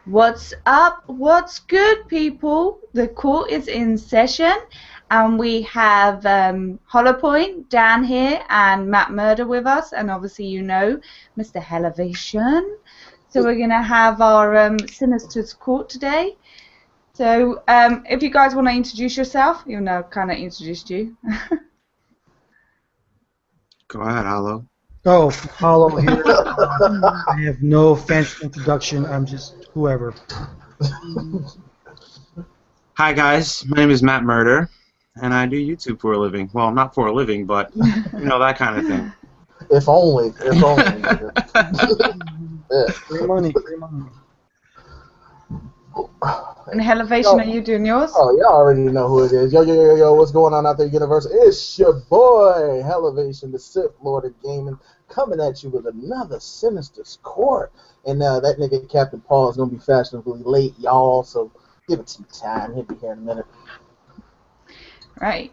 What's up? What's good, people? The court is in session, and we have Hollowpoint, Dan here, and Matt Murder with us, and obviously you know Mr. Hellovation. So we're going to have our Sinister's court today. So if you guys want to introduce yourself, even though I kind of introduced you. Go ahead, Hollow. Oh, Hollow here. I have no fancy introduction. I'm just whoever. Hi, guys. My name is Matt Murder, and I do YouTube for a living. Well, not for a living, but, you know, that kind of thing. If only. If only. Yeah. Free money. Free money. And Hellovation, are you doing yours? Oh, y'all already know who it is. Yo, what's going on out there, Universe? It's your boy, Hellovation, the Sith Lord of Gaming, coming at you with another Sinister's Court. And that nigga Captain Paul is going to be fashionably late, y'all, so give it some time. He'll be here in a minute. Right.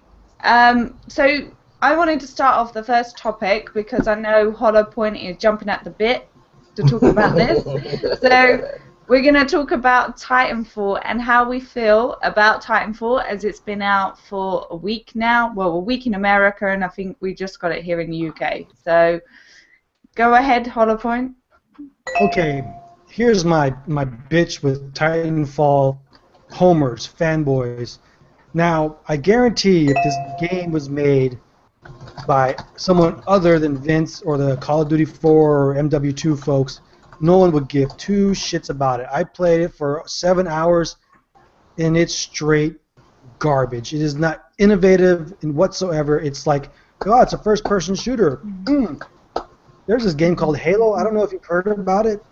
So I wanted to start off the first topic because I know Hollowpoint is jumping at the bit to talk about this. So we're going to talk about Titanfall and how we feel about Titanfall as it's been out for a week now. Well, a week in America, and I think we just got it here in the UK. So go ahead, Hollowpoint. Okay, here's my bitch with Titanfall homers, fanboys. Now, I guarantee if this game was made by someone other than Vince or the Call of Duty 4 or MW2 folks, no one would give two shits about it. I played it for 7 hours, and it's straight garbage. It is not innovative in whatsoever. It's like, oh, it's a first-person shooter. There's this game called Halo. I don't know if you've heard about it.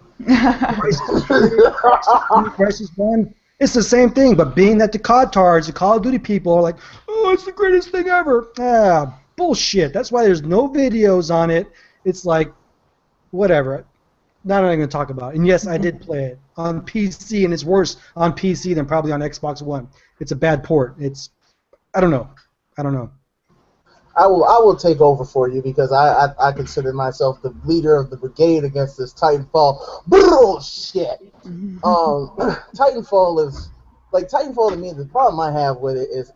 Crisis 1. It's the same thing, but being that the COD-tards, the Call of Duty people are like, oh, it's the greatest thing ever. Ah, bullshit. That's why there's no videos on it. It's like, whatever. Not even going to talk about it. And yes, I did play it on PC, and it's worse on PC than probably on Xbox One. It's a bad port. I don't know. I will take over for you because I consider myself the leader of the brigade against this Titanfall bullshit. Titanfall is like Titanfall to me. The problem I have with it is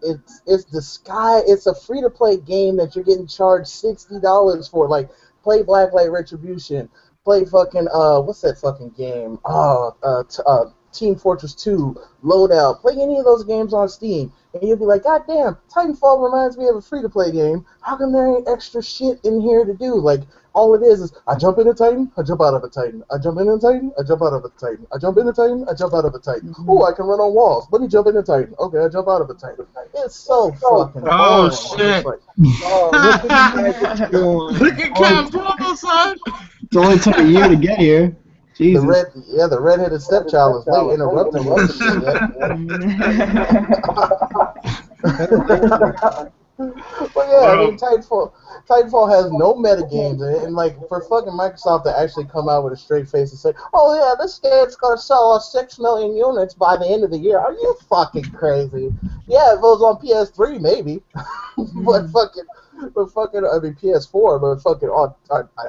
it's a free to play game that you're getting charged $60 for. Like play Blacklight Retribution, play fucking what's that fucking game? Team Fortress 2, Loadout. Play any of those games on Steam, and you'll be like, God damn, Titanfall reminds me of a free-to-play game. How come there ain't extra shit in here to do? Like, all it is I jump in a Titan, I jump out of a Titan. I jump in a Titan, I jump out of a Titan. I jump in a Titan, I jump out of a Titan. Oh, I can run on walls. Let me jump in a Titan. Okay, I jump out of a Titan. It's so fucking Oh, boring. shit. Like, Look at Captain, son. It's only took a year to get here. Jesus. the redheaded stepchild is late interrupting you. But yeah, I mean, Titanfall has no metagames, and like for fucking Microsoft to actually come out with a straight face and say, "Oh yeah, this game's gonna sell us 6 million units by the end of the year," are you fucking crazy? Yeah, if it was on PS3, maybe, but I mean PS4, but fucking on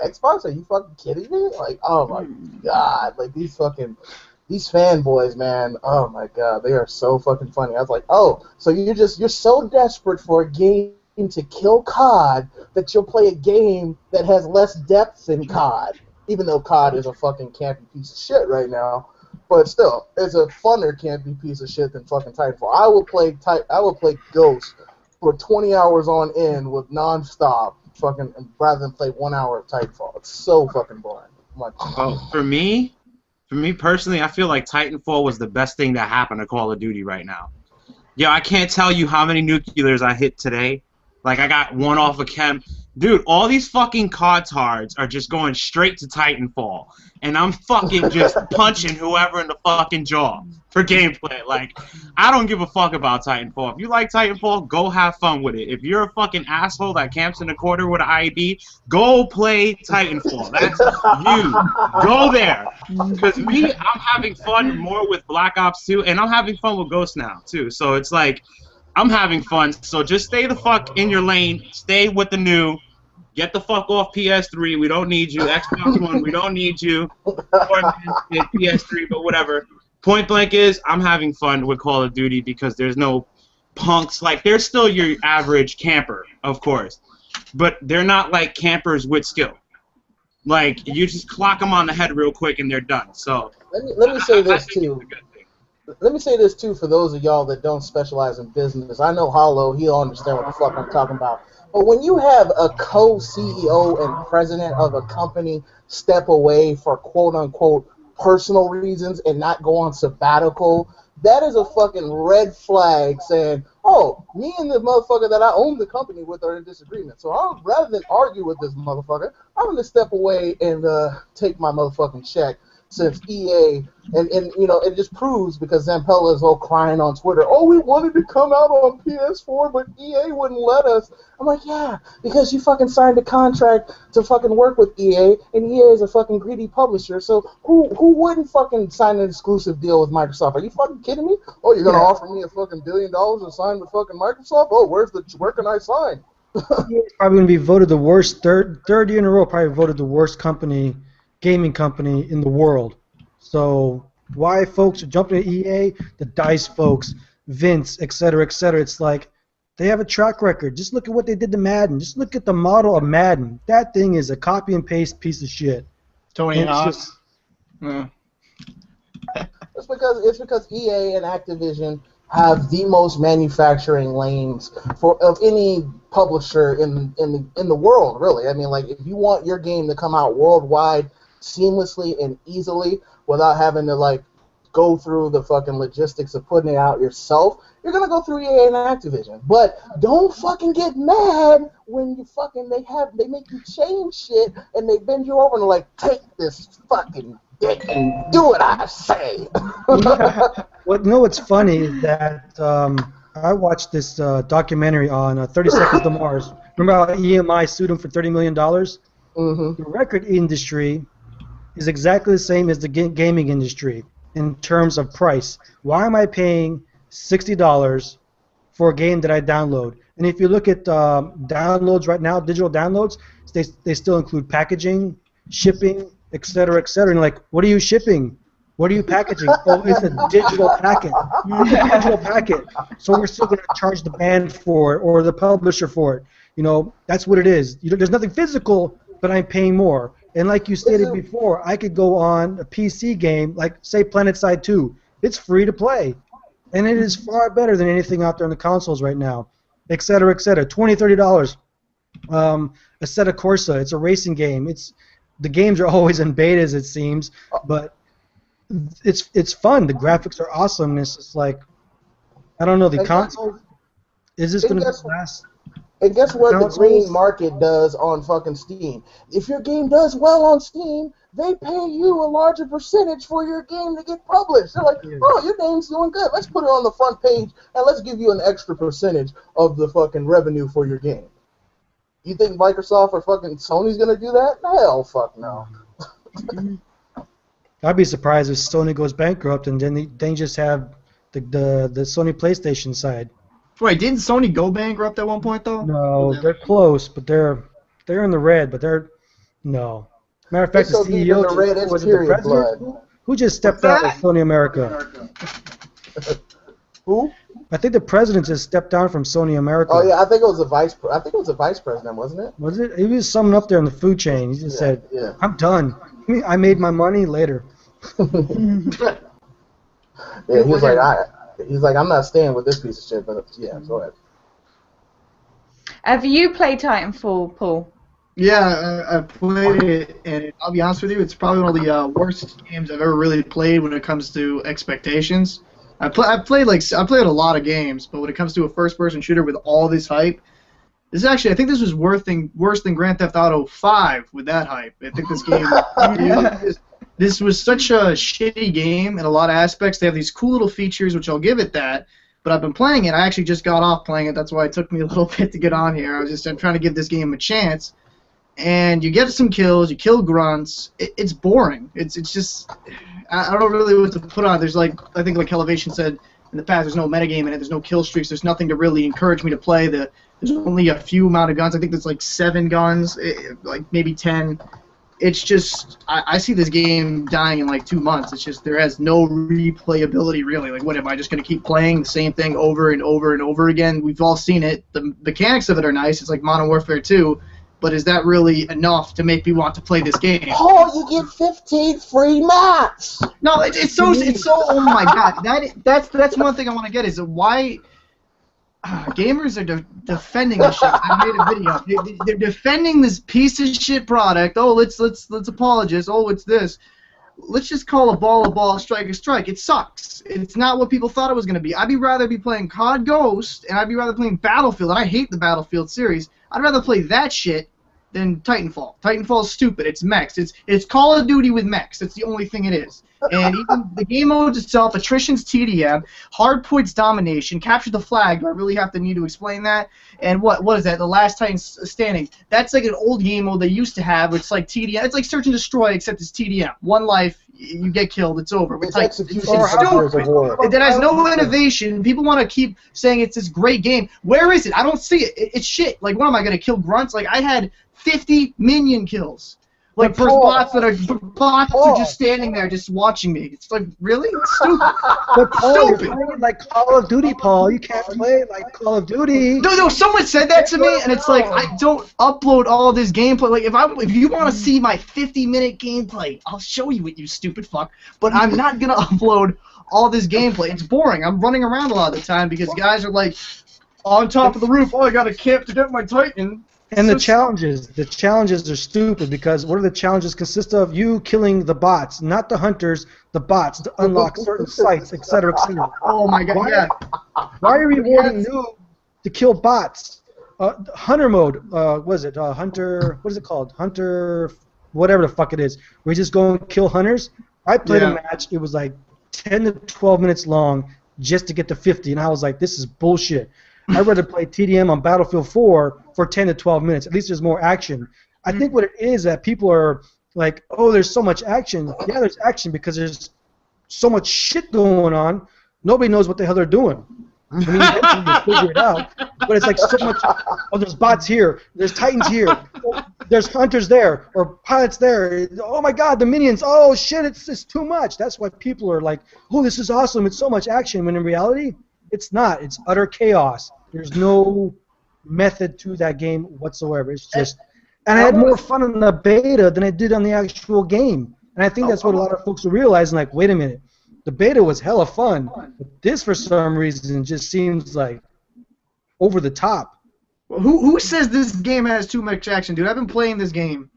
Xbox? Are you fucking kidding me? Like, oh my god, like these fanboys, man. Oh my god, they are so fucking funny. I was like, oh, so you're so desperate for a game to kill COD that you'll play a game that has less depth than COD, even though COD is a fucking campy piece of shit right now. But still, it's a funner campy piece of shit than fucking Titanfall. I will play Ghost for 20 hours on end with non-stop fucking rather than play 1 hour of Titanfall. It's so fucking boring. Oh, for me personally, I feel like Titanfall was the best thing that happened to Call of Duty right now. Yo, I can't tell you how many nuclears I hit today. Like, I got one off of Chem. Dude, all these fucking COD-tards are just going straight to Titanfall. And I'm fucking just punching whoever in the fucking jaw for gameplay. Like, I don't give a fuck about Titanfall. If you like Titanfall, go have fun with it. If you're a fucking asshole that camps in the corner with an IED, go play Titanfall. That's you. Go there. Because me, I'm having fun more with Black Ops 2, and I'm having fun with Ghost now, too. So it's like, I'm having fun. So just stay the fuck in your lane. Stay with the new. Get the fuck off PS3. We don't need you. Xbox One, we don't need you. Or PS3, but whatever. point blank is I'm having fun with Call of Duty because there's no punks. Like, they're still your average camper, of course, but they're not like campers with skill. Like, you just clock them on the head real quick and they're done. So let me say this I think too. it's a good thing. Let me say this too for those of y'all that don't specialize in business. I know Hollow, he'll understand what the fuck I'm talking about. But when you have a co-CEO and president of a company step away for quote-unquote personal reasons and not go on sabbatical, that is a fucking red flag saying, oh, me and the motherfucker that I own the company with are in disagreement. So rather than argue with this motherfucker, I'm going to step away and take my motherfucking check. Since EA, and you know, it just proves because Zampella is all crying on Twitter, oh, we wanted to come out on PS4, but EA wouldn't let us. I'm like, yeah, because you fucking signed a contract to fucking work with EA, and EA is a fucking greedy publisher, so who wouldn't fucking sign an exclusive deal with Microsoft? Are you fucking kidding me? Oh, you're gonna offer me a fucking $1 billion to sign with fucking Microsoft? Oh, where can I sign? EA's probably going to be voted the worst, third year in a row, probably voted the worst gaming company in the world. So why folks are jumping to EA? The DICE folks, Vince, et cetera, et cetera. It's like they have a track record. Just look at what they did to Madden. Just look at the model of Madden. That thing is a copy and paste piece of shit. Tony Hawk. It's because EA and Activision have the most manufacturing lanes of any publisher in the world, really. I mean, like, if you want your game to come out worldwide seamlessly and easily without having to, like, go through the fucking logistics of putting it out yourself, you're gonna go through EA and Activision. But don't fucking get mad when you fucking they make you change shit and they bend you over and like, take this fucking dick and do what I say. Well, you know what's funny is that I watched this documentary on 30 Seconds to Mars. Remember how EMI sued him for $30 million? Mm-hmm. The record industry is exactly the same as the gaming industry in terms of price. Why am I paying $60 for a game that I download? And if you look at downloads right now, digital downloads, they still include packaging, shipping, et cetera, et cetera. And like, what are you shipping? What are you packaging? Oh, it's a digital packet. It's a digital packet. So we're still going to charge the band for it or the publisher for it. You know, that's what it is. There's nothing physical, but I'm paying more. And like you stated before, I could go on a PC game, like, say, PlanetSide 2. It's free to play. And it is far better than anything out there on the consoles right now, et cetera, et cetera. $20, $30. Assetto Corsa, it's a racing game. The games are always in betas, it seems, but it's fun. The graphics are awesome. It's just like, I don't know, the console, is this going to last? And guess what the green market does on fucking Steam? If your game does well on Steam, they pay you a larger percentage for your game to get published. They're like, oh, your game's doing good. Let's put it on the front page, and let's give you an extra percentage of the fucking revenue for your game. You think Microsoft or fucking Sony's going to do that? Hell, fuck no. I'd be surprised if Sony goes bankrupt and then they just have the Sony PlayStation side. Wait, didn't Sony go bankrupt at one point though? No, they're close, but they're in the red. But no. Matter of fact, the CEO was it the president who just stepped out of Sony America. Who? I think the president just stepped down from Sony America. Oh yeah, I think it was a vice president, wasn't it? Was it? He was someone up there in the food chain. He just said, "I'm done. I made my money later." Yeah, he's like, I'm not staying with this piece of shit. But yeah, go ahead. Have you played Titanfall, Paul? Yeah, I played it, and I'll be honest with you, it's probably one of the worst games I've ever really played when it comes to expectations. I played a lot of games, but when it comes to a first-person shooter with all this hype, I think this was worse than Grand Theft Auto 5 with that hype. I think this game, this was such a shitty game in a lot of aspects. They have these cool little features, which I'll give it that. But I've been playing it. I actually just got off playing it. That's why it took me a little bit to get on here. I'm trying to give this game a chance. And you get some kills, you kill grunts. It's boring. It's just, I don't know really what to put on. There's I think like Elevation said in the past, there's no metagame in it. There's no kill streaks. There's nothing to really encourage me to play. There's only a few amount of guns. I think there's like 7 guns, like maybe 10. it's just I see this game dying in like 2 months. It's just there has no replayability really. Like, what am I just gonna keep playing the same thing over and over and over again? We've all seen it. The mechanics of it are nice. It's like Modern Warfare 2, but is that really enough to make me want to play this game? Oh, you get 15 free maps. No, it's so oh my god. That's one thing I want to get is why. Gamers are defending this shit. I made a video. They're defending this piece of shit product. Oh, let's apologize. Oh, it's this. Let's just call a ball, strike a strike. It sucks. It's not what people thought it was going to be. I'd rather be playing COD Ghost, and I'd rather playing Battlefield, and I hate the Battlefield series. I'd rather play that shit than Titanfall. Titanfall is stupid. It's mechs. It's Call of Duty with mechs. That's the only thing it is. And even the game modes itself, attrition's TDM, hard points domination, capture the flag. Do I really have to need to explain that? And what is that? The Last Titan Standing. That's like an old game mode they used to have. It's like TDM. It's like Search and Destroy, except it's TDM. One life, you get killed, it's over. It's like it's stupid. It has no innovation. People want to keep saying it's this great game. Where is it? I don't see it. It's shit. Like, what am I gonna kill grunts? Like, I had 50 minion kills. Like for bots that are just standing there, just watching me. It's like, really? It's stupid. But Paul, you're playing like Call of Duty, Paul. You can't play like Call of Duty. No. Someone said that to me, and it's like I don't upload all this gameplay. Like if you want to see my 50-minute gameplay, I'll show you it, you stupid fuck. But I'm not gonna upload all this gameplay. It's boring. I'm running around a lot of the time because guys are like on top of the roof. Oh, I got to camp to get my Titan. And the challenges are stupid because what do the challenges consist of? You killing the bots, not the hunters, the bots to unlock certain sites, etc., etc. Oh my god! Why are we rewarding noob to kill bots? Hunter mode, what is it? Hunter, what is it called? Hunter, whatever the fuck it is. We just go and kill hunters. I played a match. It was like 10 to 12 minutes long just to get to 50, and I was like, this is bullshit. I'd rather play TDM on Battlefield 4 for 10 to 12 minutes. At least there's more action. I think what it is that people are like, oh, there's so much action. Yeah, there's action because there's so much shit going on. Nobody knows what the hell they're doing. I mean, eventually you figure it out. But it's like so much, oh, there's bots here. There's Titans here. Oh, there's hunters there. Or pilots there. Oh, my God, the minions. Oh, shit, it's too much. That's why people are like, oh, this is awesome. It's so much action. When in reality, it's not. It's utter chaos. There's no method to that game whatsoever. It's just, and I had more fun in the beta than I did on the actual game. And I think that's what a lot of folks are realizing. Like, wait a minute, the beta was hella fun, but this for some reason just seems like over the top. Who says this game has too much action, dude? I've been playing this game.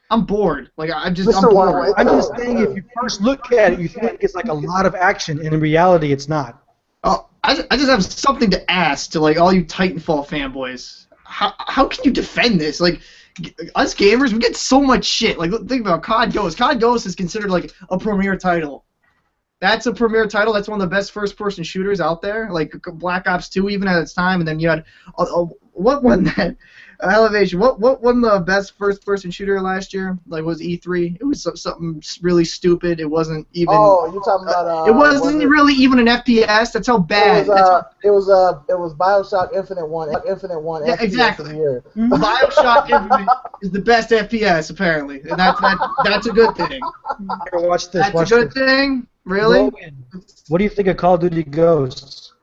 I'm bored. Like I'm bored. I'm just saying, if you first look at it, you think it's like a lot of action, and in reality, it's not. Oh, I just have something to ask to like all you Titanfall fanboys. How can you defend this? Like us gamers, we get so much shit. Like think about COD Ghost. COD Ghost is considered like a premier title. That's a premier title. That's one of the best first-person shooters out there. Like Black Ops 2, even at its time, and then you had what won that? Elevation. What won the best first-person shooter last year? Like was E3? It was something really stupid. It wasn't even. Oh, you're talking about. It wasn't really even an FPS. That's how bad. It was BioShock Infinite one. Yeah, exactly. BioShock Infinite is the best FPS apparently, and that's a good thing. Here, watch this. That's a good thing. Really? Logan, what do you think of Call of Duty Ghosts?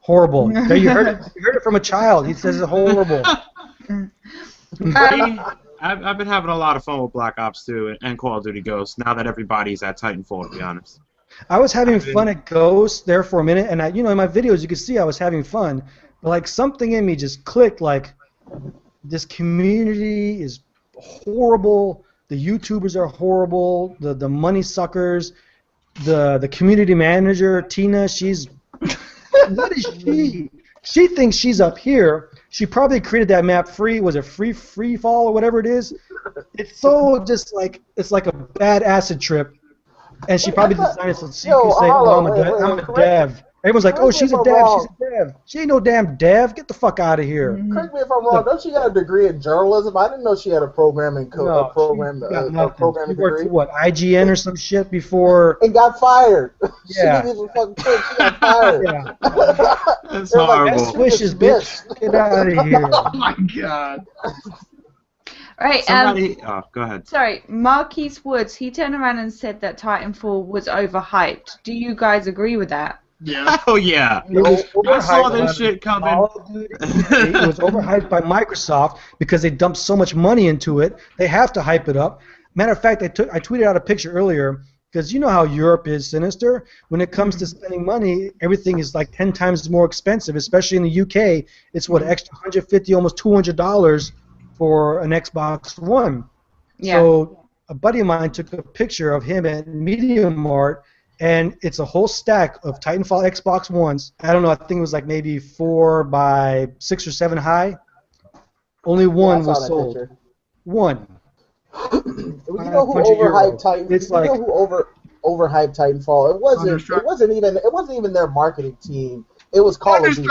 Horrible. There, you heard it. You heard it from a child. He says it's horrible. I've been having a lot of fun with Black Ops 2 and Call of Duty Ghosts now that everybody's at Titanfall, to be honest. I was having fun at Ghosts there for a minute, and in my videos you can see I was having fun, but like something in me just clicked. Like this community is horrible. The YouTubers are horrible. The money suckers. The community manager Tina, she's what is she? She thinks she's up here. She probably created that map free. Was it free fall or whatever it is? It's so just like it's like a bad acid trip. And she probably designed it so she can say, "Oh, I'm a dev." Everyone's like, "Oh, she's a dev. She's a dev." She ain't no damn dev. Get the fuck out of here. Correct me if I'm wrong. Don't she got a degree in journalism? I didn't know she had a programming programming degree. What, IGN or some shit before? And got fired. Yeah. She didn't even fucking quit. She got fired. Yeah. That's horrible. Best wishes, bitch. Get out of here. Oh my god. Right. Somebody. Go ahead. Sorry, Marquise Woods. He turned around and said that Titanfall was overhyped. Do you guys agree with that? Yeah. Oh yeah. It was I saw overhyped this by shit coming. Call of Duty. It was overhyped by Microsoft because they dumped so much money into it. They have to hype it up. Matter of fact, I tweeted out a picture earlier because you know how Europe is, Sinister. When it comes to spending money, everything is like 10 times more expensive, especially in the UK. It's what, extra $150, almost $200 for an Xbox One. Yeah. So a buddy of mine took a picture of him at Media Mart, and it's a whole stack of Titanfall Xbox Ones. I don't know, I think it was like maybe 4 by 6 or 7 high. Only one was sold. Picture. One. You know who overhyped Titanfall? It's like, you know who overhyped Titanfall? It wasn't even their marketing team. It was Call of Duty.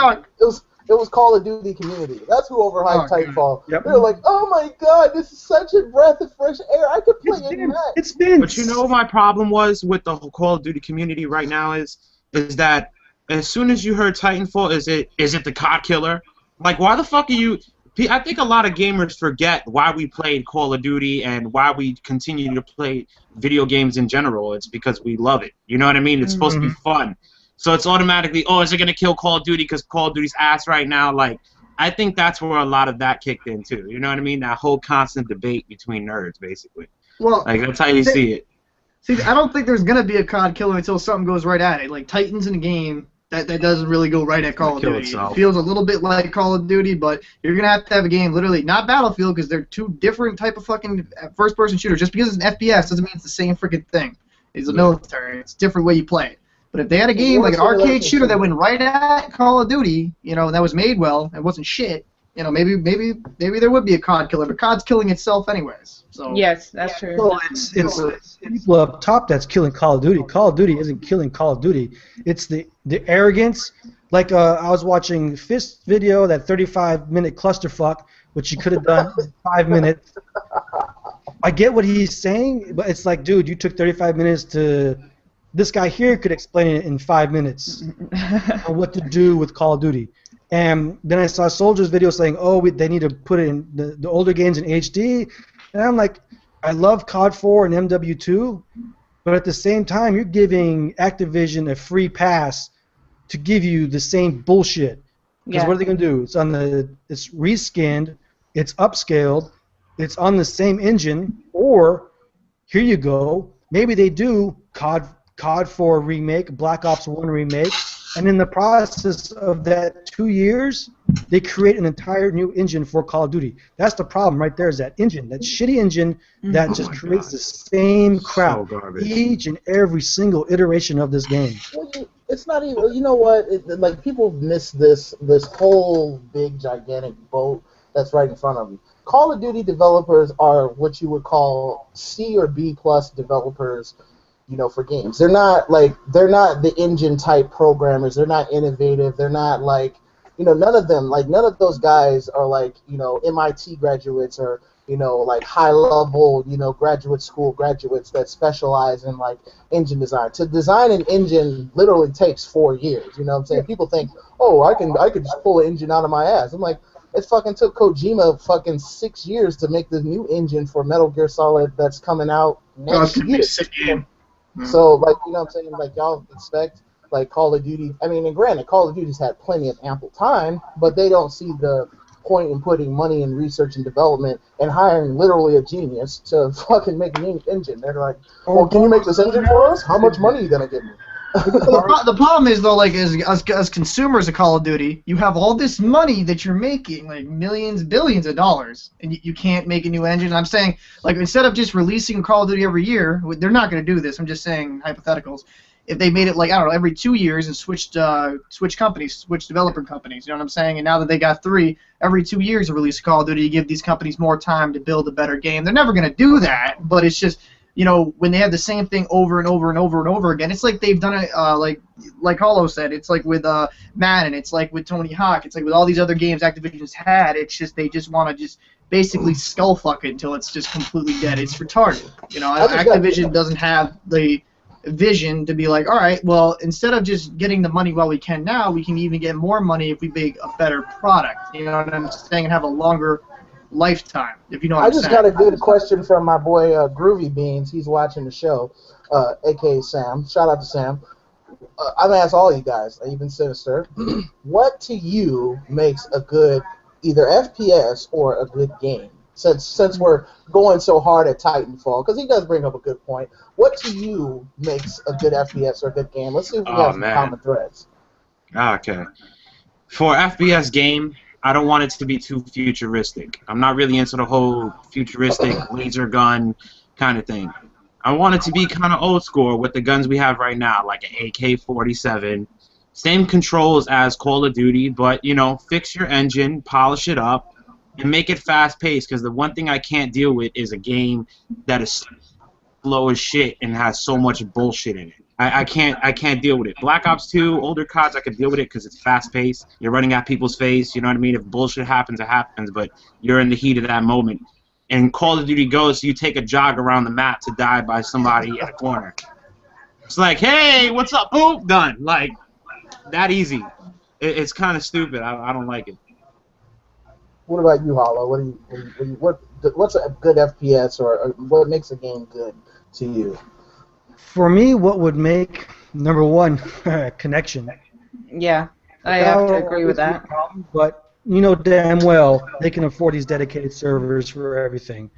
It was Call of Duty community. That's who overhyped Titanfall. Yep. They were like, "Oh my god, this is such a breath of fresh air. I could play it now." It's been. But you know what my problem was with the whole Call of Duty community right now is that as soon as you heard Titanfall, is it the COD killer? Like, why the fuck are you? I think a lot of gamers forget why we played Call of Duty and why we continue to play video games in general. It's because we love it. You know what I mean? It's supposed to be fun. So it's automatically, oh, is it going to kill Call of Duty because Call of Duty's ass right now? Like, I think that's where a lot of that kicked in, too. You know what I mean? That whole constant debate between nerds, basically. Well, like, that's how you see it. See, I don't think there's going to be a COD killer until something goes right at it. Like, Titans in a game, that doesn't really go right at Call of Duty. It feels a little bit like Call of Duty, but you're going to have a game, literally, not Battlefield, because they're two different type of fucking first-person shooters. Just because it's an FPS doesn't mean it's the same freaking thing. It's a military. It's a different way you play it. But if they had a game like an arcade shooter that went right at Call of Duty, you know, that was made well, and wasn't shit, you know, maybe there would be a COD killer, but COD's killing itself anyways. So yes, that's true. Well, it's people up top that's killing Call of Duty. Call of Duty isn't killing Call of Duty. It's the arrogance. Like I was watching Fist's video, that 35-minute clusterfuck, which he could have done in 5 minutes. I get what he's saying, but it's like, dude, you took 35 minutes to. This guy here could explain it in 5 minutes on what to do with Call of Duty. And then I saw Soldier's video saying, oh, they need to put it in the older games in HD. And I'm like, I love COD 4 and MW2, but at the same time, you're giving Activision a free pass to give you the same bullshit. Because what are they going to do? It's reskinned, it's upscaled, it's on the same engine, or here you go, maybe they do COD 4 remake, Black Ops 1 remake, and in the process of that 2 years, they create an entire new engine for Call of Duty. That's the problem right there, is that engine, that shitty engine that just creates the same crap each and every single iteration of this game. Well, it's not even, you know what, like people miss this whole big gigantic boat that's right in front of them. Call of Duty developers are what you would call C or B plus developers, you know, for games. They're not the engine type programmers. They're not innovative. They're not like, you know, none of those guys are like, you know, MIT graduates or, you know, like high level, you know, graduate school graduates that specialize in like engine design. To design an engine literally takes 4 years. You know what I'm saying? People think, oh, I could just pull an engine out of my ass. I'm like, it fucking took Kojima fucking 6 years to make this new engine for Metal Gear Solid that's coming out next year. So, like, you know what I'm saying? Like, y'all expect, like, Call of Duty. I mean, and granted, Call of Duty's had plenty of ample time, but they don't see the point in putting money in research and development and hiring literally a genius to fucking make an engine. They're like, well, can you make this engine for us? How much money are you going to give me? The problem is, though, like, as consumers of Call of Duty, you have all this money that you're making, like millions, billions of dollars, and you can't make a new engine. And I'm saying, like, instead of just releasing Call of Duty every year, they're not going to do this. I'm just saying hypotheticals. If they made it, like, I don't know, every 2 years and switched companies, switched developer companies, you know what I'm saying? And now that they got 3, every 2 years to release Call of Duty, you give these companies more time to build a better game. They're never going to do that, but it's just, you know, when they have the same thing over and over and over and over again, it's like they've done it, like Hollow said, it's like with Madden, it's like with Tony Hawk, it's like with all these other games Activision's had, it's just they just want to just basically skull fuck it until it's just completely dead. It's retarded. You know, Activision doesn't have the vision to be like, all right, well, instead of just getting the money while we can now, we can even get more money if we make a better product. You know what I'm saying? And have a longer lifetime, if you know what I I'm just saying. got a good question from my boy Groovy Beans. He's watching the show, a.k.a. Sam. Shout out to Sam. I'm going to ask all you guys, even Sinister, what to you makes a good either FPS or a good game? Since we're going so hard at Titanfall, because he does bring up a good point. What to you makes a good FPS or a good game? Let's see if we have some common threads. Okay. For FPS game, I don't want it to be too futuristic. I'm not really into the whole futuristic laser gun kind of thing. I want it to be kind of old school with the guns we have right now, like an AK-47. Same controls as Call of Duty, but, you know, fix your engine, polish it up, and make it fast-paced, because the one thing I can't deal with is a game that is slow as shit and has so much bullshit in it. I can't deal with it. Black Ops 2, older CODs, I could deal with it because it's fast-paced. You're running at people's face, you know what I mean? If bullshit happens, it happens, but you're in the heat of that moment. And Call of Duty Ghosts, you take a jog around the map to die by somebody in a corner. It's like, hey, what's up? Boom, done. Like, that easy. It's kind of stupid. I don't like it. What about you, Hollow? What's a good FPS or what makes a game good to you? For me, what would make number one connection? Yeah, I have to agree with that. But you know damn well they can afford these dedicated servers for everything.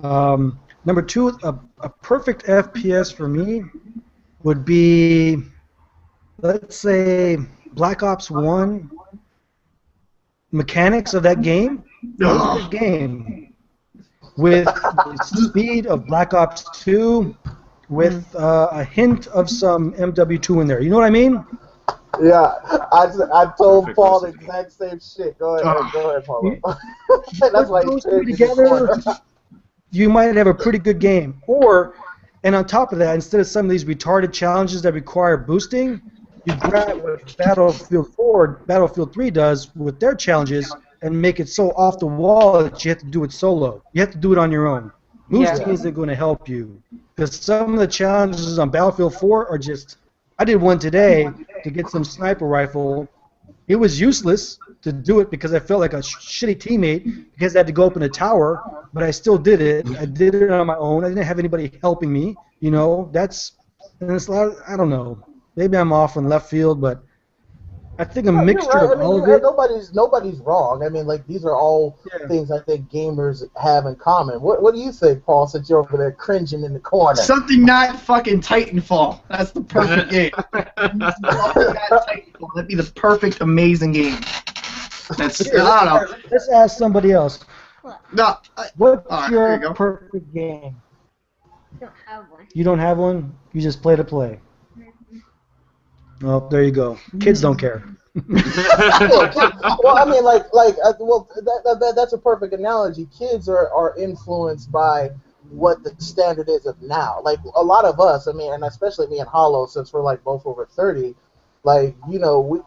Number two, a perfect FPS for me would be, let's say, Black Ops 1. Mechanics of that game, perfect game. With the speed of Black Ops 2, with a hint of some MW2 in there. You know what I mean? Yeah, I told Perfect Paul the recipe. exact same shit. Go ahead, Paulo. That's why Put he's those two together, you might have a pretty good game. And on top of that, instead of some of these retarded challenges that require boosting, you grab what Battlefield 3 does with their challenges and make it so off the wall that you have to do it solo. You have to do it on your own. Boosting isn't going to help you. Because some of the challenges on Battlefield 4 are just... I did one today to get some sniper rifle. It was useless to do it because I felt like a shitty teammate because I had to go up in a tower, but I still did it. I did it on my own. I didn't have anybody helping me. You know, and it's a lot, I don't know. Maybe I'm off in left field, but I think a mixture of all of it. Nobody's wrong. I mean, like, these are all things I think gamers have in common. What do you think, Paul, since you're over there cringing in the corner? Something not fucking Titanfall. That's the perfect game. Something not Titanfall. That'd be the perfect, amazing game. That's, I don't know. Let's ask somebody else. No, What's here you your go. perfect game? I don't have one. You don't have one? You just play to play. Well, there you go. Kids don't care. Well, I mean, that's a perfect analogy. Kids are influenced by what the standard is of now. Like, a lot of us, I mean, and especially me and Hollow, since we're, like, both over 30, like, you know,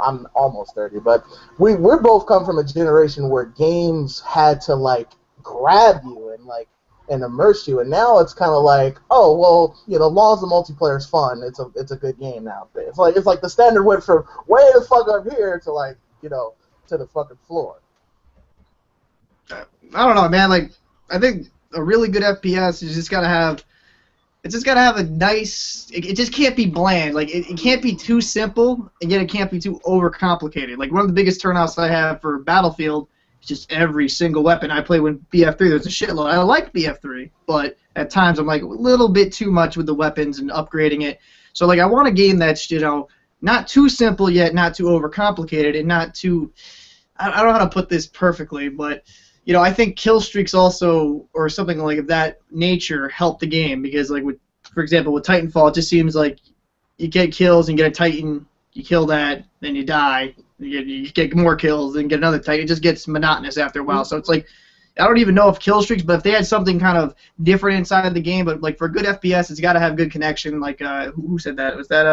I'm almost 30, but we're both come from a generation where games had to, like, grab you and immerse you, and now it's kind of like, oh, well, you know, long as the multiplayer is fun, it's a good game now. It's like the standard went from way the fuck up here to, like, you know, to the fucking floor. I don't know, man. Like, I think a really good FPS is just gotta have. It's just gotta have a nice. It just can't be bland. Like, it can't be too simple, and yet it can't be too overcomplicated. Like, one of the biggest turnouts I have for Battlefield. It's just every single weapon I play with BF3. There's a shitload. I like BF3, but at times I'm like a little bit too much with the weapons and upgrading it. So, like, I want a game that's, you know, not too simple yet not too overcomplicated and not too. I don't know how to put this perfectly, but you know, I think kill streaks also or something like of that nature help the game because, like, for example, with Titanfall, it just seems like you get kills and get a Titan, you kill that, then you die. You get more kills, then get another Titan. It just gets monotonous after a while. So it's like, I don't even know if kill streaks, but if they had something kind of different inside of the game, but like for good FPS, it's got to have good connection. Like who said that? Was that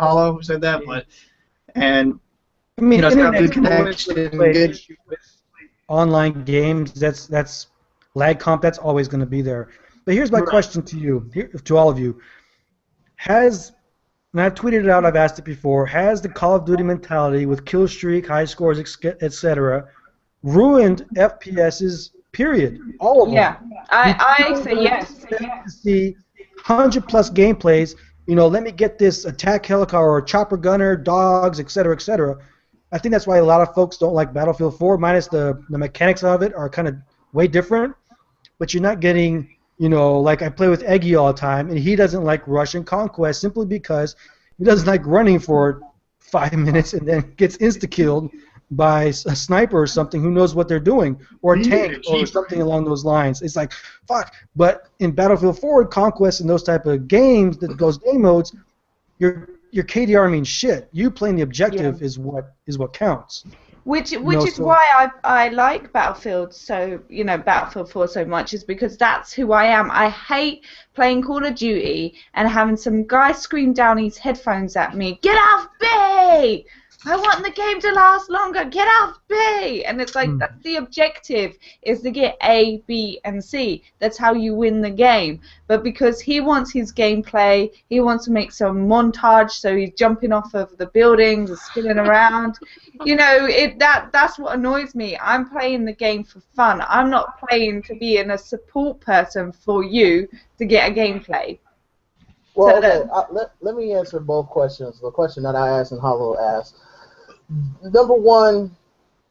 Hollow who said that? But and I mean, you know, it's got internet good connection. Good. Online games, that's lag comp. That's always going to be there. But here's my question to you, to all of you: and I've tweeted it out, I've asked it before, has the Call of Duty mentality with kill streak, high scores, etc., ruined FPSs. Period. All of them. Yeah, I say yes. To see 100+ gameplays. Let me get this attack helicopter or chopper gunner, dogs, etc., etc. I think that's why a lot of folks don't like Battlefield 4, minus the mechanics of it are kind of way different. But you're not getting, like I play with Eggy all the time, and he doesn't like Russian conquest simply because he doesn't like running for 5 minutes and then gets insta-killed by a sniper or something who knows what they're doing, or a tank or something along those lines. It's like, fuck. But in Battlefield 4, Conquest and those type of games, those game modes, your KDR means shit. You playing the objective is what counts. Which is why I like Battlefield Battlefield 4 so much, is because that's who I am. I hate playing Call of Duty and having some guy scream down his headphones at me, "Get off B! I want the game to last longer. Get off B!" And it's like, that's the objective, is to get A, B, and C. That's how you win the game. But because he wants his gameplay, he wants to make some montage, so he's jumping off of the buildings and spinning around. That's what annoys me. I'm playing the game for fun. I'm not playing to be a support person for you to get a gameplay. Well, okay, let me answer both questions. The question that I asked and Hollow asked. Number one,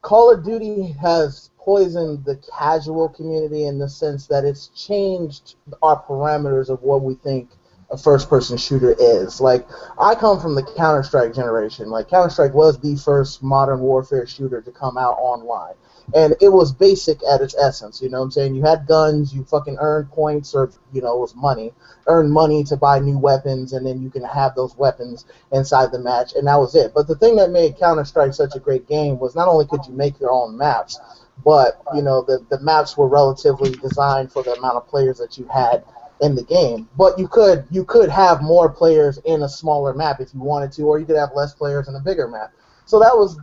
Call of Duty has poisoned the casual community in the sense that it's changed our parameters of what we think a first-person shooter is. Like, I come from the Counter-Strike generation. Like, Counter-Strike was the first modern warfare shooter to come out online. And it was basic at its essence, you know what I'm saying? You had guns, you fucking earned points, or, it was money. Earn money to buy new weapons, and then you can have those weapons inside the match, and that was it. But the thing that made Counter-Strike such a great game was not only could you make your own maps, but, the maps were relatively designed for the amount of players that you had in the game. But you could have more players in a smaller map if you wanted to, or you could have less players in a bigger map. So that was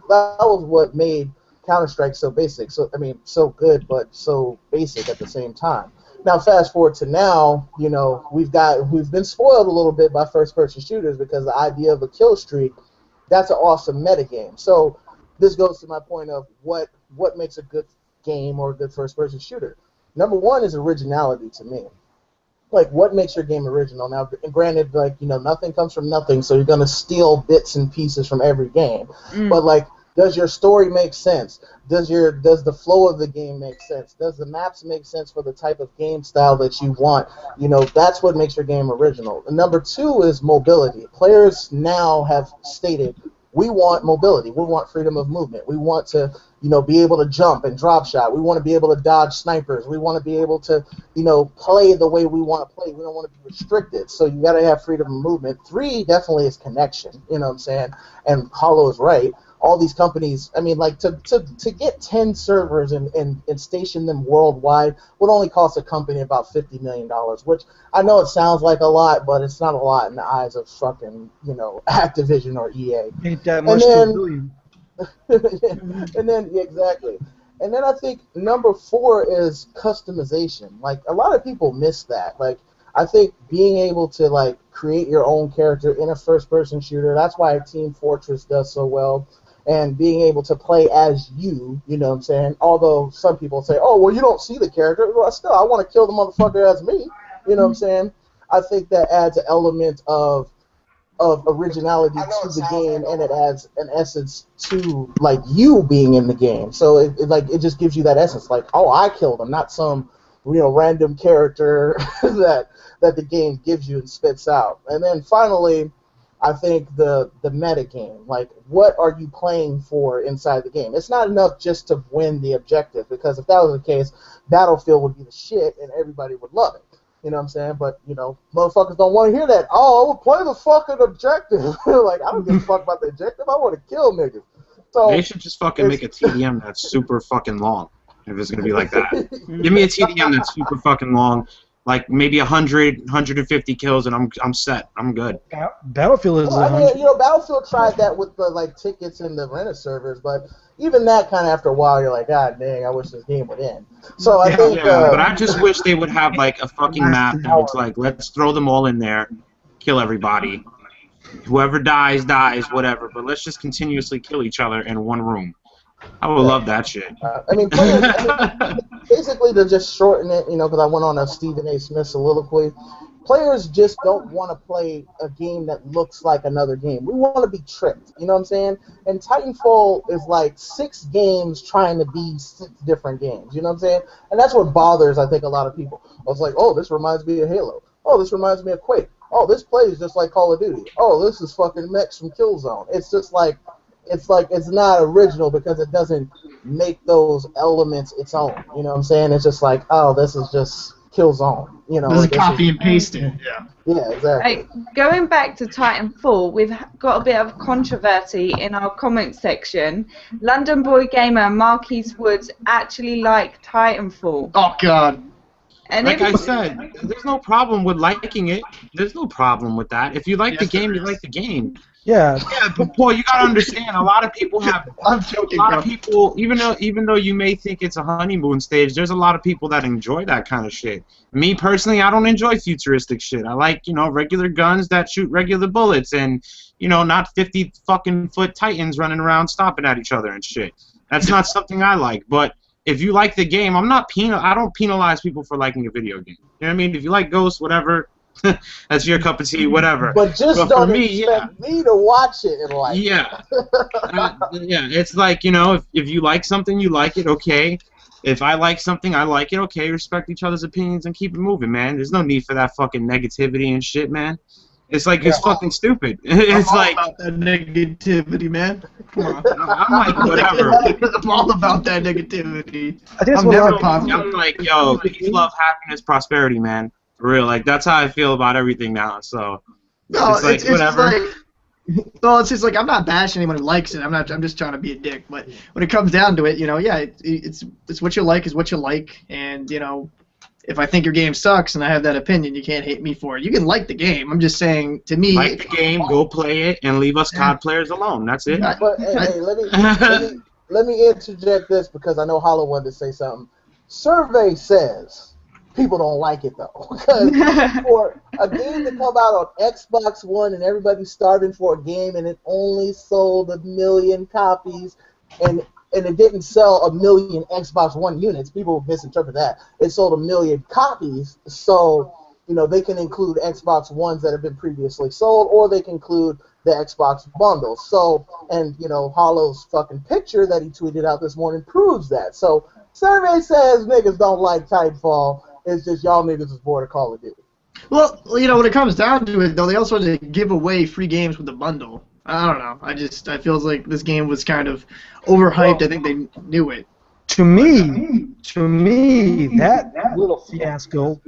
what made Counter-Strike so basic, so good, but so basic at the same time. Now, fast forward to now, we've been spoiled a little bit by first-person shooters because the idea of a kill streak, that's an awesome metagame. So this goes to my point of what makes a good game or a good first-person shooter. Number one is originality to me. Like, what makes your game original? Now, granted, nothing comes from nothing, so you're going to steal bits and pieces from every game. But, does your story make sense? Does the flow of the game make sense? Does the maps make sense for the type of game style that you want? That's what makes your game original. And number two is mobility. Players now have stated, we want mobility. We want freedom of movement. We want to, be able to jump and drop shot. We want to be able to dodge snipers. We want to be able to, play the way we want to play. We don't want to be restricted. So you got to have freedom of movement. Three definitely is connection. You know what I'm saying? And Hollow is right. All these companies, to get 10 servers and station them worldwide would only cost a company about $50 million, which I know it sounds like a lot, but it's not a lot in the eyes of fucking, Activision or EA. Ain't that much to a billion. And then, yeah, exactly. And then I think number 4 is customization. Like, a lot of people miss that. Like, I think being able to, create your own character in a first-person shooter, that's why Team Fortress does so well. And being able to play as you know what I'm saying? Although some people say, oh, well, you don't see the character. Well, still, I want to kill the motherfucker as me. You know what I'm saying? I think that adds an element of originality to the game, and it adds an essence to, you being in the game. So, it just gives you that essence. Like, oh, I killed him, not some, random character that the game gives you and spits out. And then finally, I think the meta game, what are you playing for inside the game? It's not enough just to win the objective, because if that was the case, Battlefield would be the shit and everybody would love it. You know what I'm saying? But, motherfuckers don't want to hear that. Oh, I will play the fucking objective. I don't give a fuck about the objective. I want to kill niggas. So they should just fucking make a TDM that's super fucking long, if it's going to be like that. Give me a TDM that's super fucking long, maybe 100, 150 kills, and I'm set. I'm good. Battlefield is. Battlefield tried that with the tickets and the rent servers, but even that kind of after a while, you're like, God dang, I wish this game would end. So I think. Yeah, but I just wish they would have a fucking map that's let's throw them all in there, kill everybody. Whoever dies, whatever. But let's just continuously kill each other in one room. I would love that shit. I mean, players, basically to just shorten it, because I went on a Stephen A. Smith soliloquy. Players just don't want to play a game that looks like another game. We want to be tricked, you know what I'm saying? And Titanfall is like 6 games trying to be 6 different games, you know what I'm saying? And that's what bothers, I think, a lot of people. I was like, oh, this reminds me of Halo. Oh, this reminds me of Quake. Oh, this plays just like Call of Duty. Oh, this is fucking mechs from Killzone. It's just like, it's not original because it doesn't make those elements its own. You know what I'm saying? It's just like, oh, this is just Killzone. This is copy and pasted. Yeah. Yeah, exactly. Right, going back to Titanfall, we've got a bit of controversy in our comments section. London Boy Gamer Marquise Woods actually like Titanfall. Oh God. And like I said, there's no problem with liking it. There's no problem with that. If you like the game, you like the game. Yeah. Yeah, but Paul, you gotta understand. A lot of people have. I'm joking, a lot bro. of people, even though you may think it's a honeymoon stage, there's a lot of people that enjoy that kind of shit. Me personally, I don't enjoy futuristic shit. I like regular guns that shoot regular bullets, and not 50 fucking foot titans running around stomping at each other and shit. That's not something I like. But if you like the game, I don't penalize people for liking a video game. You know what I mean? If you like Ghost, whatever. That's your cup of tea, whatever. But just don't for me, expect me to watch it and like it. Yeah. Yeah, it's like, if you like something, you like it, okay. If I like something, I like it, okay. Respect each other's opinions and keep it moving, man. There's no need for that fucking negativity and shit, man. It's like, it's fucking stupid. It's I'm like... all about that negativity, man. Come on. I'm like, whatever. I'm all about that negativity. I think that's I'm what never a lot of- positive. I'm like, yo, peace, love, happiness, prosperity, man. For real, like, that's how I feel about everything now, so... No, it's like, it's whatever. Just like, well, it's just like I'm not bashing anyone who likes it. I'm just trying to be a dick. But when it comes down to it, yeah, it's what you like is what you like, and if I think your game sucks and I have that opinion, you can't hate me for it. You can like the game. I'm just saying, to me, Like the game, go play it, and leave us COD players alone. That's it. But hey, let me interject this because I know Hollow wanted to say something. Survey says people don't like it though, because for a game to come out on Xbox One and everybody starting for a game and it only sold 1 million copies and it didn't sell 1 million Xbox One units. People misinterpret that. It sold 1 million copies, so they can include Xbox Ones that have been previously sold, or they can include the Xbox bundle. So, and Hollow's fucking picture that he tweeted out this morning proves that. So, survey says niggas don't like Titanfall. It's just y'all niggas is bored of Call of Duty. Well, when it comes down to it, though, they also had to give away free games with the bundle. I don't know. I feels like this game was kind of overhyped. I think they knew it. To me, that little fiasco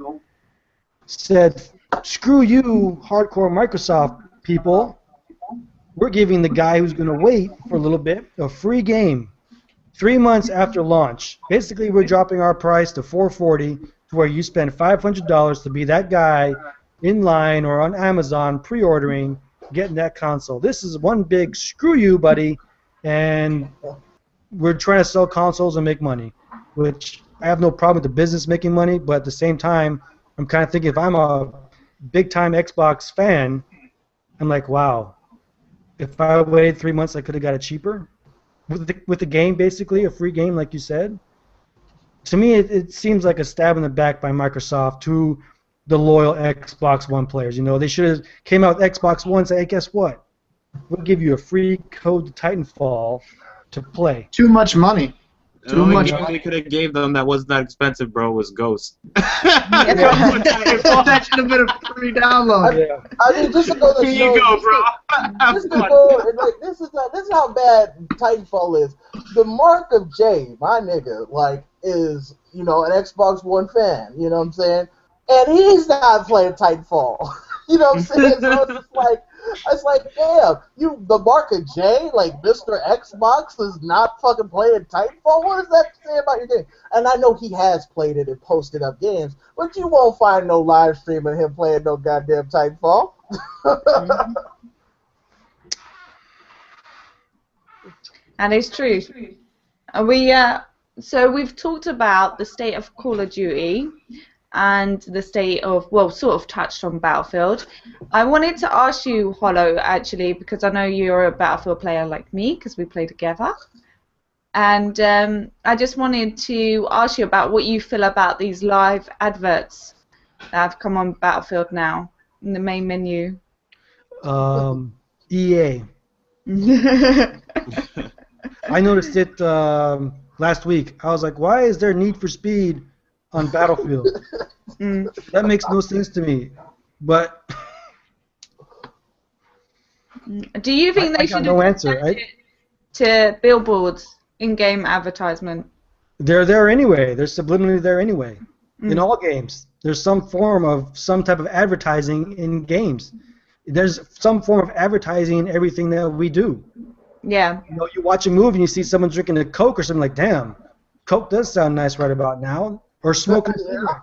said, "Screw you, hardcore Microsoft people. We're giving the guy who's going to wait for a little bit a free game, 3 months after launch. Basically, we're dropping our price to $440, to where you spend $500 to be that guy in line or on Amazon pre-ordering, getting that console. This is one big screw you, buddy, and we're trying to sell consoles and make money." Which I have no problem with the business making money, but at the same time, I'm kind of thinking if I'm a big-time Xbox fan, I'm like, wow, if I waited 3 months, I could have got it cheaper with the game, basically a free game, like you said. To me, it seems like a stab in the back by Microsoft to the loyal Xbox One players. They should have came out with Xbox One and said, hey, guess what? We'll give you a free code to Titanfall to play. Too much money. The only game they could have gave them that wasn't that expensive, bro, was Ghost. That should have been a free download. I mean, just to go to Here you go, bro. Just to go, like, this is how bad Titanfall is. The Mark of J, my nigga, like, is an Xbox One fan. You know what I'm saying? And he's not playing Titanfall. You know what I'm saying? So it's like, damn, the Mark of J, like Mr. Xbox, is not fucking playing Titanfall. What does that say about your game? And I know he has played it and posted up games, but you won't find no live stream of him playing no goddamn Titanfall. And it's true. So we've talked about the state of Call of Duty and the state of, well, sort of touched on Battlefield. I wanted to ask you, Hollow, actually, because I know you're a Battlefield player like me, because we play together. And I just wanted to ask you about what you feel about these live adverts that have come on Battlefield now in the main menu. EA. I noticed it last week. I was like, why is there Need for Speed on Battlefield? That makes no sense to me. But do you think they I should got no have answer. to billboards in-game advertisement? They're there anyway. They're subliminally there anyway. In all games, there's some form of some type of advertising in games. There's some form of advertising in everything that we do. Yeah. You know, you watch a movie and you see someone drinking a Coke or something like, damn, Coke does sound nice right about now. Or smoking a cigarette.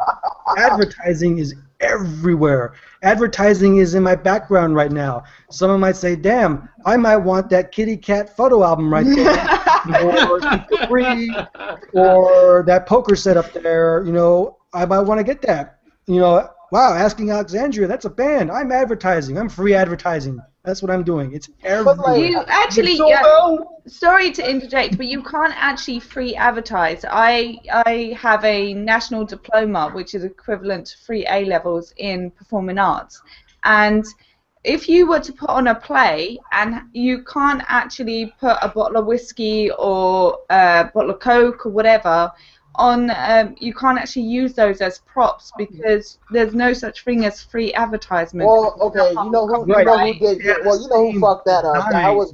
Advertising is everywhere. Advertising is in my background right now. Someone might say, damn, I might want that kitty cat photo album right there. Or Capri, or that poker set up there. You know, I might want to get that. You know, wow, Asking Alexandria, that's a band. I'm advertising. I'm free advertising. That's what I'm doing. It's everywhere. You actually, sorry to interject, but you can't actually free advertise. I have a national diploma, which is equivalent to free A levels in performing arts, and if you were to put on a play and you can't actually put a bottle of whiskey or a bottle of Coke or whatever on, you can't actually use those as props because there's no such thing as free advertisement. Well, okay, you know who did? Well, you know who fucked that up. That was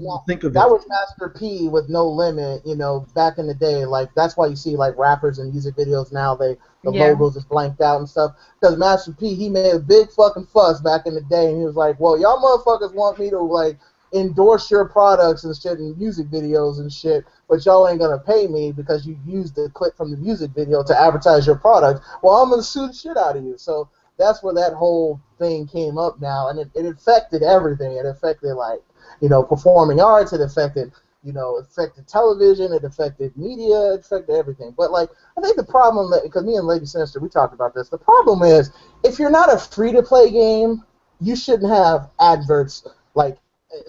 Master P with No Limit. You know, back in the day, like that's why you see like rappers and music videos now. The logos is blanked out and stuff. Because Master P, he made a big fucking fuss back in the day, and he was like, "Well, y'all motherfuckers want me to like endorse your products and shit in music videos and shit, but y'all ain't gonna pay me because you used the clip from the music video to advertise your product. Well, I'm gonna sue the shit out of you." So that's where that whole thing came up now, and it affected everything. It affected like, you know, performing arts. It affected, you know, television. It affected media. It affected everything. But like, I think the problem that, because me and Lady Sinister, we talked about this. The problem is if you're not a free-to-play game, you shouldn't have adverts like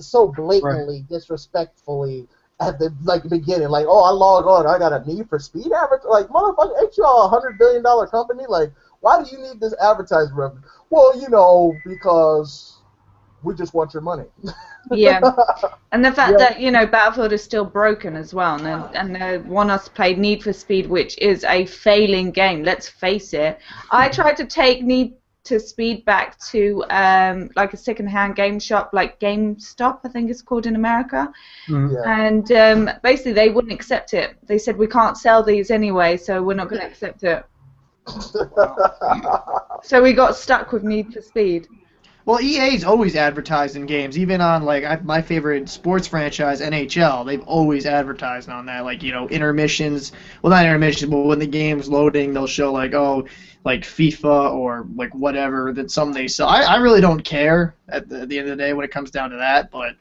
so blatantly, disrespectfully at the beginning, like, oh, I log on, I got a Need for Speed advertisement. Like, motherfucker, ain't y'all a $100 billion company? Like, why do you need this advertising revenue? Well, you know, because we just want your money. Yeah, and the fact that, you know, Battlefield is still broken as well, and they want us to play Need for Speed, which is a failing game. Let's face it. I tried to take Need to Speed back to like a second-hand game shop, like GameStop, I think it's called in America, and basically they wouldn't accept it. They said, we can't sell these anyway, so we're not going to accept it. So we got stuck with Need for Speed. Well, EA's always advertised in games, even on like my favorite sports franchise, NHL. They've always advertised on that, like, you know, intermissions. Well, not intermissions, but when the game's loading, they'll show like, oh, like FIFA or like whatever that some they sell. I really don't care at the end of the day when it comes down to that, but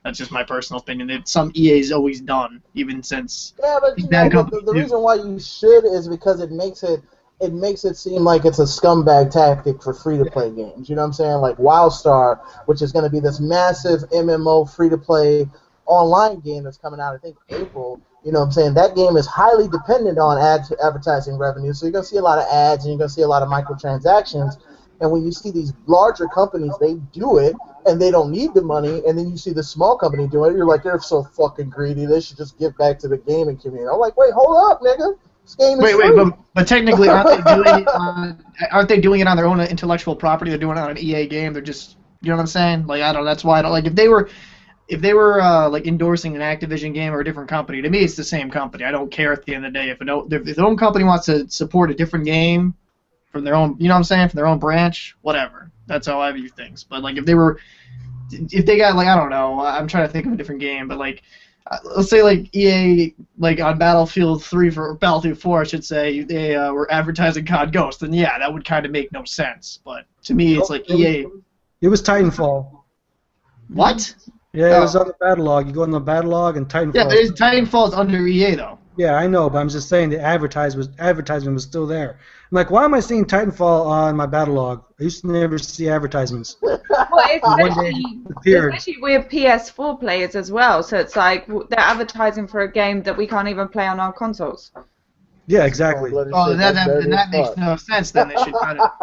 that's just my personal opinion. That some EA's always done, even since. Yeah, but you know, the reason why you should is because it makes it seem like it's a scumbag tactic for free-to-play games. You know what I'm saying? Like WildStar, which is going to be this massive MMO free-to-play online game that's coming out, I think, April. You know what I'm saying? That game is highly dependent on advertising revenue, so you're going to see a lot of ads and you're going to see a lot of microtransactions. And when you see these larger companies, they do it, and they don't need the money, and then you see the small company doing it, you're like, they're so fucking greedy, they should just give back to the gaming community. I'm like, wait, hold up, nigga. But technically, aren't they doing it on their own intellectual property? They're doing it on an EA game. They're just, you know what I'm saying? Like, I don't know. That's why I don't like. If they were like endorsing an Activision game or a different company, to me it's the same company. I don't care at the end of the day if their own company wants to support a different game from their own, you know what I'm saying, from their own branch, whatever. That's how I view things. But like, if they got like, I don't know. I'm trying to think of a different game, but like. Let's say like EA, like on Battlefield 3 or Battlefield 4, I should say, they were advertising COD Ghost, then yeah, that would kind of make no sense. But to me, it's like EA. It was Titanfall. What? Yeah, it was on the battle log. You go on the battle log and Titanfall. Yeah, Titanfall's under EA though. Yeah, I know, but I'm just saying the advertisement was still there. I'm like, why am I seeing Titanfall on my battle log? I used to never see advertisements. Well, One day it appeared. especially with PS4 players as well. So it's like they're advertising for a game that we can't even play on our consoles. Yeah, exactly. Oh, that makes no sense. Then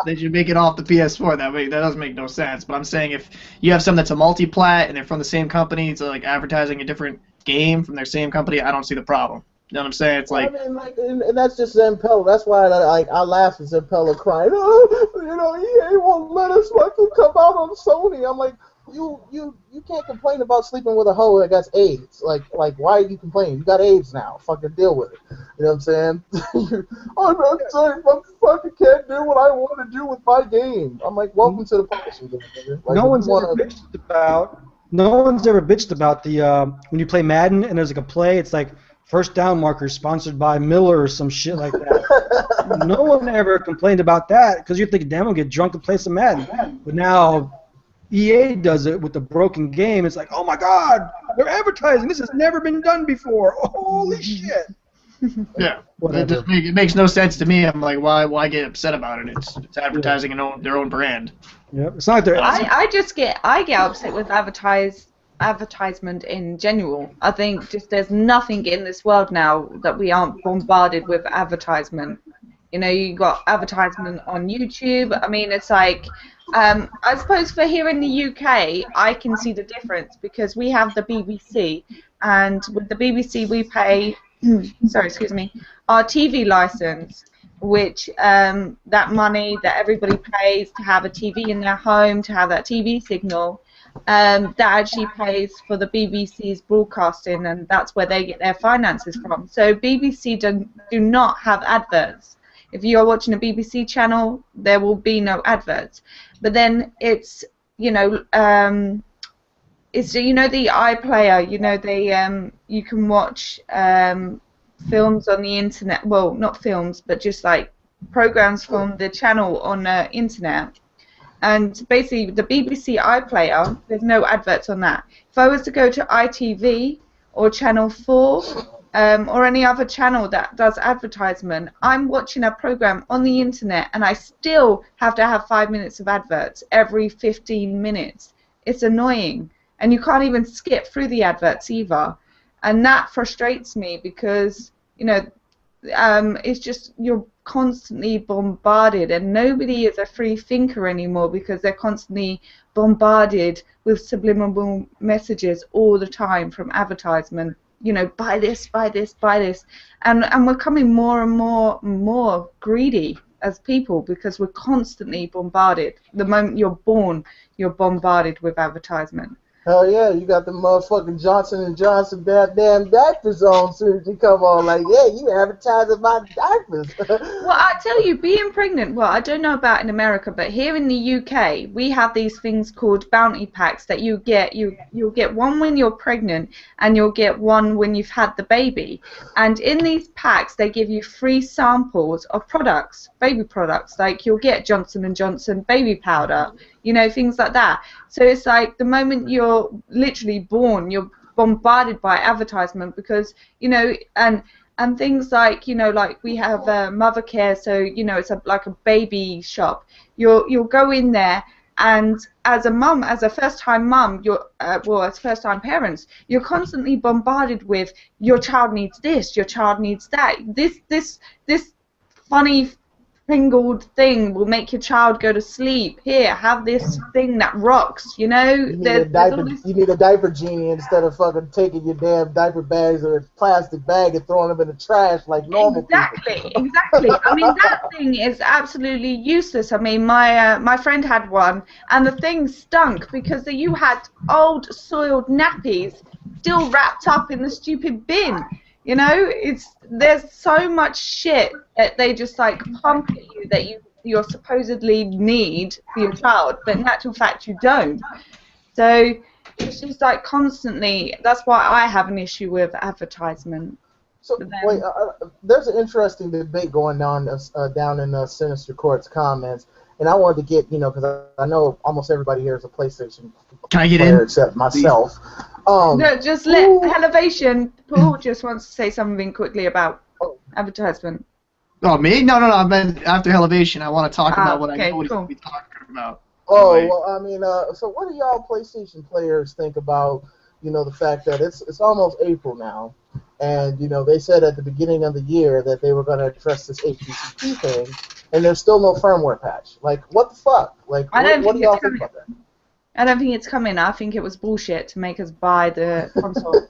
they should make it off the PS4. That doesn't make no sense. But I'm saying if you have something that's a multi-plat and they're from the same company, so like advertising a different game from their same company, I don't see the problem. You know what I'm saying? It's like, I mean, and that's just Zampella. That's why I laugh at Zampella crying. Oh, EA won't let us fucking come out on Sony. I'm like, you can't complain about sleeping with a hoe that got AIDS. Like why are you complaining? You got AIDS now. Fucking deal with it. You know what I'm saying? I'm not saying I fucking can't do what I want to do with my game. I'm like, welcome to the publishing game, nigga. Like, No one's ever bitched about the when you play Madden and there's like a play, it's like first down marker sponsored by Miller or some shit like that. No one ever complained about that because you think, damn, I'll get drunk and play some Madden. But now EA does it with the broken game. It's like, oh my God, they're advertising. This has never been done before. Holy shit. yeah, it makes no sense to me. I'm like, why get upset about it? It's advertising their own brand. Yep. It's not their. I get upset with advertisement in general. I think just there's nothing in this world now that we aren't bombarded with advertisement. You know, you got advertisement on YouTube. I mean, it's like, I suppose for here in the UK, I can see the difference because we have the BBC, and with the BBC we pay, our TV license, which that money that everybody pays to have a TV in their home, to have that TV signal, that actually pays for the BBC's broadcasting, and that's where they get their finances from. So BBC do not have adverts. If you are watching a BBC channel, there will be no adverts. But then it's, it's the iPlayer, you can watch films on the internet. Well, not films, but just like programs from the channel on the internet. And basically, the BBC iPlayer, there's no adverts on that. If I was to go to ITV or Channel 4 or any other channel that does advertisement, I'm watching a program on the internet and I still have to have 5 minutes of adverts every 15 minutes. It's annoying. And you can't even skip through the adverts either. And that frustrates me because, it's just you're constantly bombarded, and nobody is a free thinker anymore because they're constantly bombarded with subliminal messages all the time from advertisement. Buy this, buy this, buy this, and we're becoming more and more greedy as people because we're constantly bombarded. The moment you're born, you're bombarded with advertisement. Hell yeah, you got the motherfucking Johnson & Johnson goddamn diapers on soon as you come on. Like, yeah, you advertising my diapers. Well, I tell you, being pregnant, well, I don't know about in America, but here in the UK, we have these things called bounty packs that you get. You'll get one when you're pregnant, and you'll get one when you've had the baby. And in these packs, they give you free samples of products, baby products. Like, you'll get Johnson & Johnson baby powder, things like that. So it's like the moment you're literally born, you're bombarded by advertisement because, and things like, like we have mother care, so, it's like a baby shop. You'll go in there, and as a mum, as a first-time mum, as first-time parents, you're constantly bombarded with your child needs this, your child needs that, this funny sprinkled thing will make your child go to sleep. Here, have this thing that rocks, You need a diaper genie instead of fucking taking your damn diaper bags or a plastic bag and throwing them in the trash like normal people. Exactly. I mean, that thing is absolutely useless. I mean, my friend had one, and the thing stunk because you had old soiled nappies still wrapped up in the stupid bin. There's so much shit that they just like pump at you that you're supposedly need for your child, but in actual fact you don't. So it's just like constantly. That's why I have an issue with advertisement. So wait, there's an interesting debate going on down in Sinister Court's comments, and I wanted to get because I know almost everybody here is a PlayStation Can I get player in? except myself. No, just let Elevation. Paul just wants to say something quickly about advertisement. Oh, me? No. I meant after Elevation. I want to talk about what I know what he's cool. going to be talking about. Oh, Like, well, I mean, so what do y'all PlayStation players think about, the fact that it's almost April now, and, they said at the beginning of the year that they were going to address this HTTP thing, and there's still no firmware patch. Like, what the fuck? Like, what do y'all think about that? I don't think it's coming. I think it was bullshit to make us buy the console.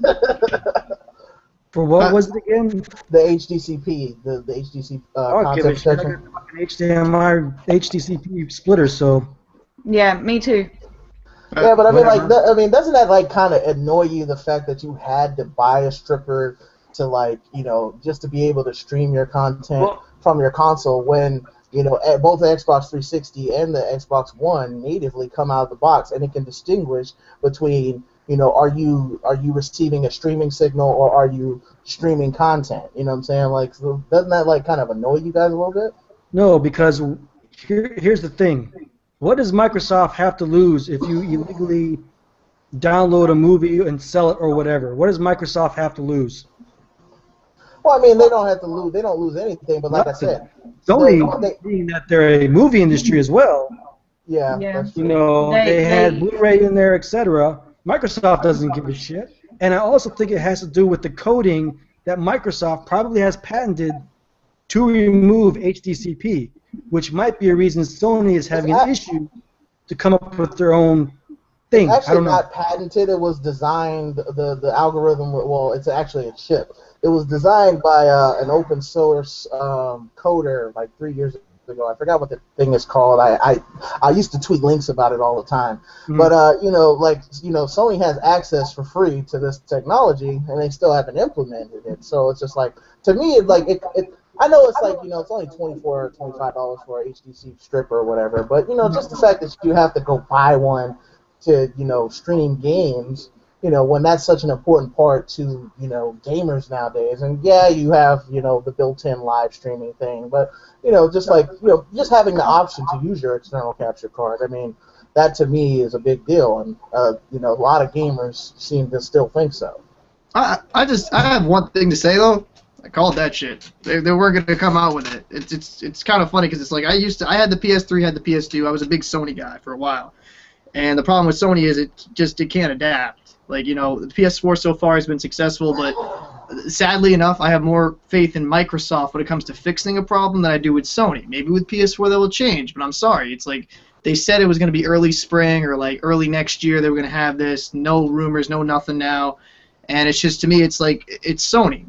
For what was it again? The HDCP, the HDC I don't give a content shit. I protection. got the fucking HDMI, HDCP splitter, so Yeah, me too. Yeah, but I mean, whatever. doesn't that like kind of annoy you, the fact that you had to buy a stripper to just to be able to stream your content from your console when both the Xbox 360 and the Xbox One natively come out of the box, and it can distinguish between are you receiving a streaming signal or are you streaming content? You know what I'm saying? Like, so doesn't that like kind of annoy you guys a little bit? No, because here's the thing. What does Microsoft have to lose if you illegally download a movie and sell it or whatever? What does Microsoft have to lose? Well, I mean, they don't have to lose. They don't lose anything. But like I said, Sony, being that they're a movie industry as well, yeah. Yeah. That's true. they had Blu-ray in there, etc. Microsoft doesn't give a shit. And I also think it has to do with the coding that Microsoft probably has patented to remove HDCP, which might be a reason Sony is having an issue to come up with their own thing. It's actually I don't know. not patented. It was designed. The algorithm. Well, it's actually a chip. It was designed by an open source coder like 3 years ago. I forgot what the thing is called. I used to tweet links about it all the time. Mhm. But Sony has access for free to this technology, and they still haven't implemented it. So it's just like, to me, it I know it's like, it's only $24 or $25 for a HDC strip or whatever, but just the fact that you have to go buy one to stream games, when that's such an important part to gamers nowadays. And yeah, you have the built-in live streaming thing, but just like just having the option to use your external capture card, I mean, that to me is a big deal, and a lot of gamers seem to still think so. I have one thing to say though. I called that shit. They were gonna come out with it. It's kind of funny because it's like I had the PS3, had the PS2. I was a big Sony guy for a while, and the problem with Sony is it can't adapt. Like the PS4 so far has been successful, but sadly enough, I have more faith in Microsoft when it comes to fixing a problem than I do with Sony. Maybe with PS4 that will change, but I'm sorry. It's like they said it was going to be early spring or like early next year they were going to have this. No rumors, no nothing now. And it's just, to me, it's like, it's Sony.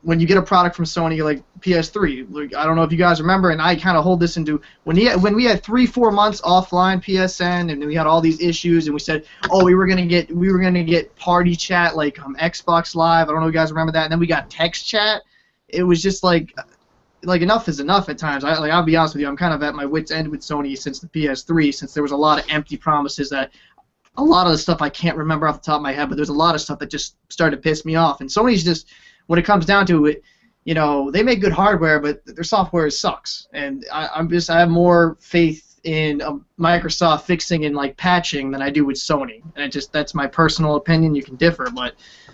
When you get a product from Sony like PS3, like, I don't know if you guys remember, and I kind of hold this into when we had 3-4 months offline PSN, and we had all these issues, and we said, oh, we were gonna get party chat like Xbox Live. I don't know if you guys remember that. And then we got text chat. It was just like enough is enough at times. I'll be honest with you, I'm kind of at my wit's end with Sony since the PS3, since there was a lot of empty promises that. A lot of the stuff I can't remember off the top of my head, but there's a lot of stuff that just started to piss me off. And Sony's just, when it comes down to it, they make good hardware, but their software sucks. And I have more faith in Microsoft fixing and like patching than I do with Sony. And that's my personal opinion. You can differ, but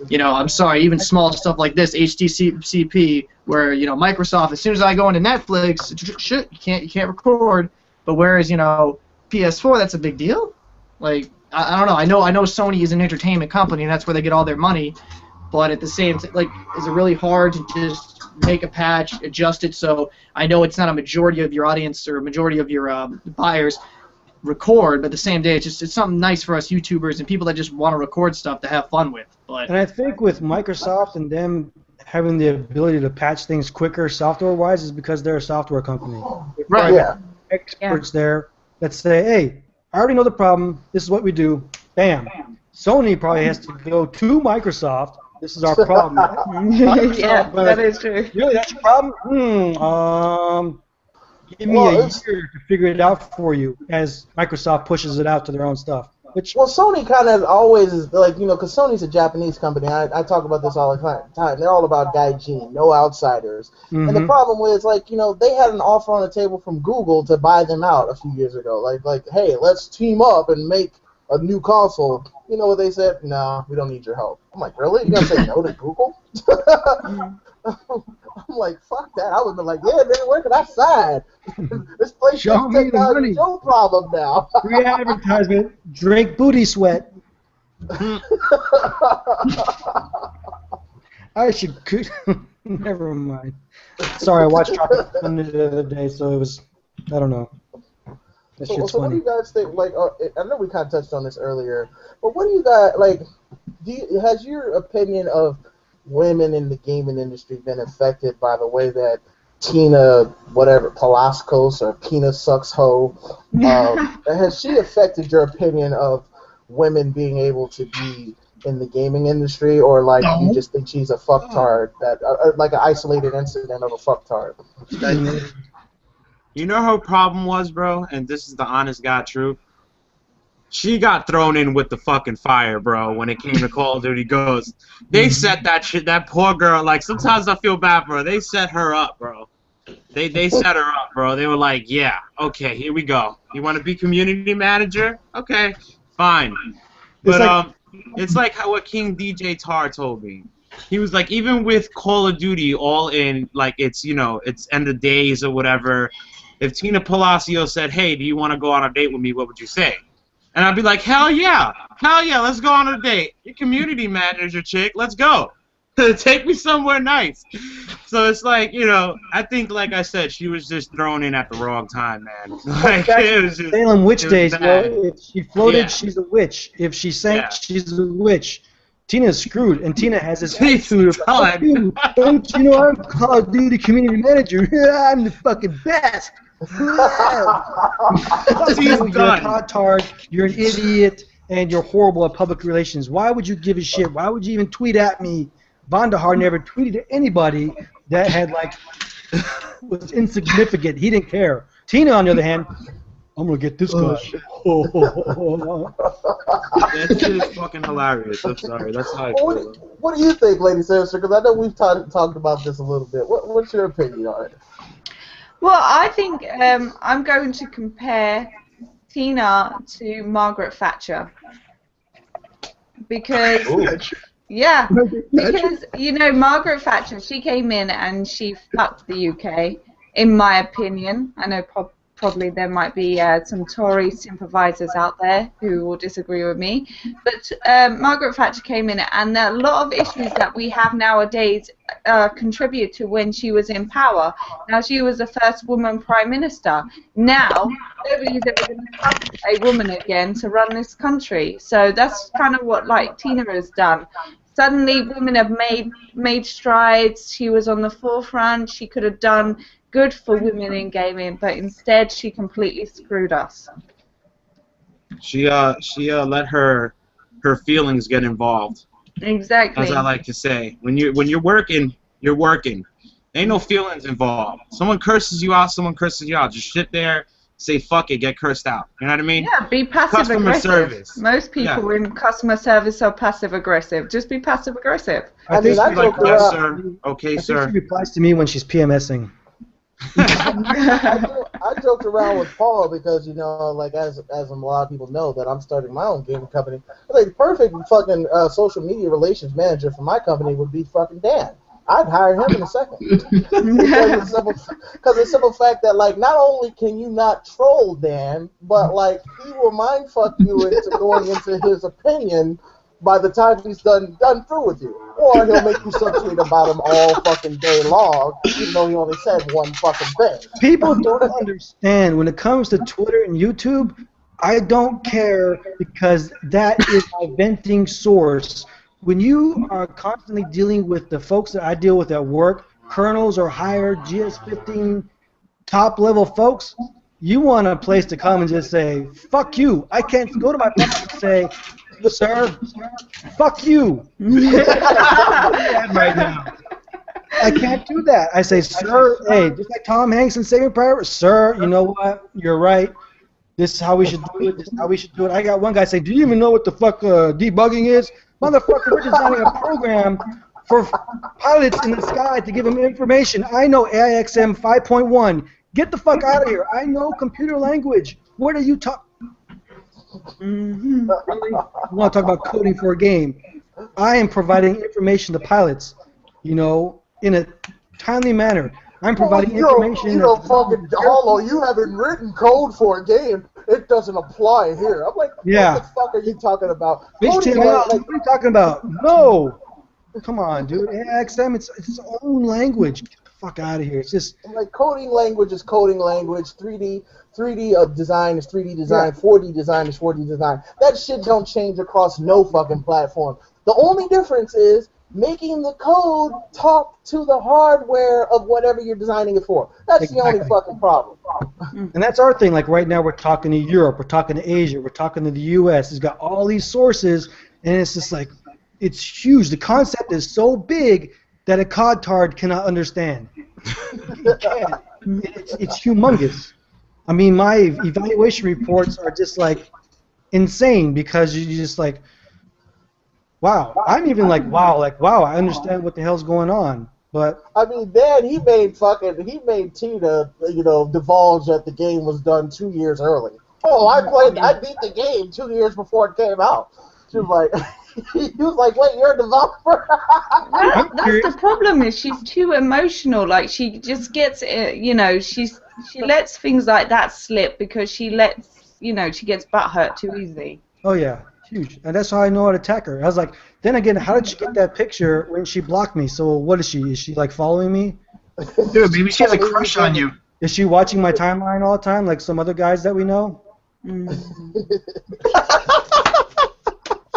I'm sorry. Even small stuff like this, HDCP, where Microsoft, as soon as I go into Netflix, shit, you can't record. But whereas PS4, that's a big deal. Like. I don't know. I know Sony is an entertainment company, and that's where they get all their money. But at the same time, is it really hard to just make a patch, adjust it so I know it's not a majority of your audience or majority of your buyers record, but at the same day, it's something nice for us YouTubers and people that just want to record stuff to have fun with. And I think with Microsoft and them having the ability to patch things quicker software-wise is because they're a software company. Right. Yeah. Experts there that say, hey, I already know the problem. This is what we do. Bam. Sony probably has to go to Microsoft. This is our problem. Yeah, that is true. Really, that's your problem? Give me a year to figure it out for you as Microsoft pushes it out to their own stuff. Well, Sony kind of always is like, because Sony's a Japanese company. I talk about this all the time. They're all about gaijin, no outsiders. Mm-hmm. And the problem was, they had an offer on the table from Google to buy them out a few years ago. Like, hey, let's team up and make a new console. You know what they said? No, we don't need your help. I'm like, really? You gonna say no to Google? I'm like, fuck that. I would have been like, yeah, nigga, where can I sign? This place Show me the technology money. is your problem now. Free advertisement. Drink booty sweat. I should. Never mind. Sorry, I watched Tropic Thunder the other day, so it was. I don't know. That shit's So what do funny. you guys think? Like, I know we kind of touched on this earlier, but what do you guys like? Has your opinion of women in the gaming industry been affected by the way that Tina, whatever, Palaskos or Pina Sucks Ho, has she affected your opinion of women being able to be in the gaming industry, or like No. you just think she's a fucktard, that like an isolated incident of a fucktard? You know her problem was, bro, and this is the honest God truth. She got thrown in with the fucking fire, bro, when it came to Call of Duty Ghosts. They set that shit, that poor girl, like, sometimes I feel bad for her. They set her up, bro. They set her up, bro. They were like, yeah, okay, here we go. You want to be community manager? Okay, fine. But it's like how what King DJ Tar told me. He was like, even with Call of Duty all in, like, it's, you know, it's end of days or whatever, if Tina Palacio said, hey, do you want to go on a date with me, what would you say? And I'd be like, hell yeah, let's go on a date. You're community manager, chick, let's go. Take me somewhere nice. So it's like, you know, I think, like I said, she was just thrown in at the wrong time, man. Like, it was just, Salem witch it was days, bro. bad. If she floated, Yeah. she's a witch. If she sank, Yeah. she's a witch. Tina's screwed, and Tina has this She's attitude of, fuck done. you. Don't you know I'm Call of Duty community manager? I'm the fucking best. Fuck She's you, you're a done. cotard, you're an idiot, and you're horrible at public relations. Why would you give a shit? Why would you even tweet at me? Vandahar never tweeted at anybody that had, like, was insignificant. He didn't care. Tina, on the other hand, I'm gonna get this guy. That shit is fucking hilarious. I'm sorry. That's how I Well, feel. what do you think, Lady Sinister? Because I know we've talked about this a little bit. What's your opinion on it? Well, I think I'm going to compare Tina to Margaret Thatcher. Because, yeah, because, you know, Margaret Thatcher, she came in and she fucked the UK, in my opinion. I know probably there might be some Tory sympathisers out there who will disagree with me. But Margaret Thatcher came in, and a lot of issues that we have nowadays contribute to when she was in power. Now, she was the first woman prime minister. Now, nobody's ever going to trust a woman again to run this country. So that's kind of what, like, Tina has done. Suddenly, women have made strides. She was on the forefront. She could have done good for women in gaming, but instead she completely screwed us. She let her feelings get involved. Exactly. As I like to say, when you're working, you're working. Ain't no feelings involved. Someone curses you out, Just sit there, say fuck it, get cursed out. You know what I mean? Yeah, be passive Customer aggressive. service. Most people in customer service are passive aggressive. Just be passive aggressive. I think I Be like, joke yes, around. sir. Okay, I think sir. she replies to me when she's PMSing. I joked around with Paul because, you know, like as a lot of people know, that I'm starting my own gaming company. Like, the perfect fucking social media relations manager for my company would be fucking Dan. I'd hire him in a second. Because the simple fact that, like, not only can you not troll Dan, but, like, he will mind fuck you into going into his opinion by the time he's done through with you. Or he'll make you subtweet about him all fucking day long, even though he only said one fucking thing. People don't understand when it comes to Twitter and YouTube. I don't care because that is my venting source. When you are constantly dealing with the folks that I deal with at work, colonels or higher GS-15 top-level folks, you want a place to come and just say, fuck you. I can't go to my boss and say, sir, fuck you. Right now. I can't do that. I say, sir, hey, just like Tom Hanks in Saving Private, sir, you know what? You're right. This is how we should do it. This is how we should do it. I got one guy say, do you even know what the fuck debugging is? Motherfucker, we're designing a program for pilots in the sky to give them information. I know AIXM 5.1. Get the fuck out of here. I know computer language. What are you talking? Mhm. Really? You want to talk about coding for a game? I am providing information to pilots, in a timely manner. I'm providing information. You know, fucking Hollow, you haven't written code for a game. It doesn't apply here. I'm like, Yeah. what the fuck are you talking about? HTML. Coding, What are you talking about? No. Come on, dude. XM, it's its own language. Get the fuck out of here. It's just. like coding language is coding language. 3D design is 3D design. Yeah. 4D design is 4D design. That shit don't change across no fucking platform. The only difference is making the code talk to the hardware of whatever you're designing it for. That's the only Exactly. fucking problem. And that's our thing. Like right now, we're talking to Europe, we're talking to Asia, we're talking to the U.S. It's got all these sources, and it's just like, it's huge. The concept is so big that a codtard cannot understand. It can't. It's humongous. I mean, my evaluation reports are just like insane because you just like, wow. I'm even like, wow, I understand what the hell's going on. But I mean, Dan, he made Tina, divulge that the game was done 2 years early. Oh, I beat the game 2 years before it came out. She was like, he was like, wait, you're a developer? That's the problem. Is she's too emotional. Like she just gets it. She lets things like that slip because she gets butthurt too easy. oh yeah, huge. And that's how I know how to attack her. I was like, then again, how did she get that picture when she blocked me? So what is she? Is she like following me? Dude, maybe she has a crush on you. Is she watching my timeline all the time, like some other guys that we know?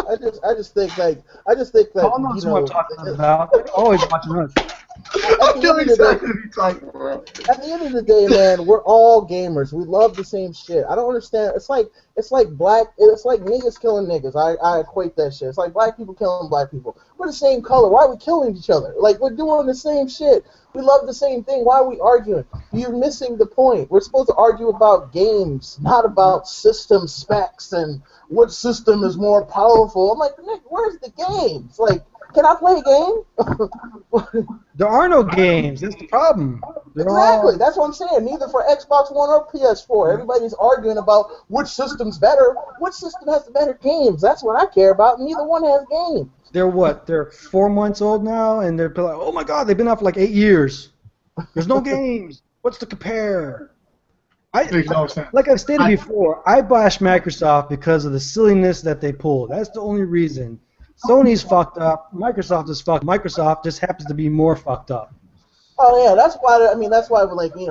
I just think that Paul knows what I'm talking about. They're always watching us. I know exactly what you're talking about. At the end of the day, man, we're all gamers. We love the same shit. I don't understand. It's like niggas killing niggas. I equate that shit. It's like black people killing black people. We're the same color. Why are we killing each other? Like, we're doing the same shit. We love the same thing. Why are we arguing? You're missing the point. We're supposed to argue about games, not about system specs and what system is more powerful. I'm like, Nick, where's the games? Like, can I play a game? There are no games. That's the problem. Exactly. That's what I'm saying. Neither for Xbox One or PS4. Everybody's arguing about which system's better. Which system has the better games? That's what I care about. Neither one has games. They're what? They're 4 months old now, and they're like, oh my god, they've been out for like 8 years. There's no games. What's to compare? Makes no sense. Like I've stated before, I bash Microsoft because of the silliness that they pull. That's the only reason. Sony's fucked up. Microsoft is fucked. Microsoft just happens to be more fucked up. Oh yeah, that's why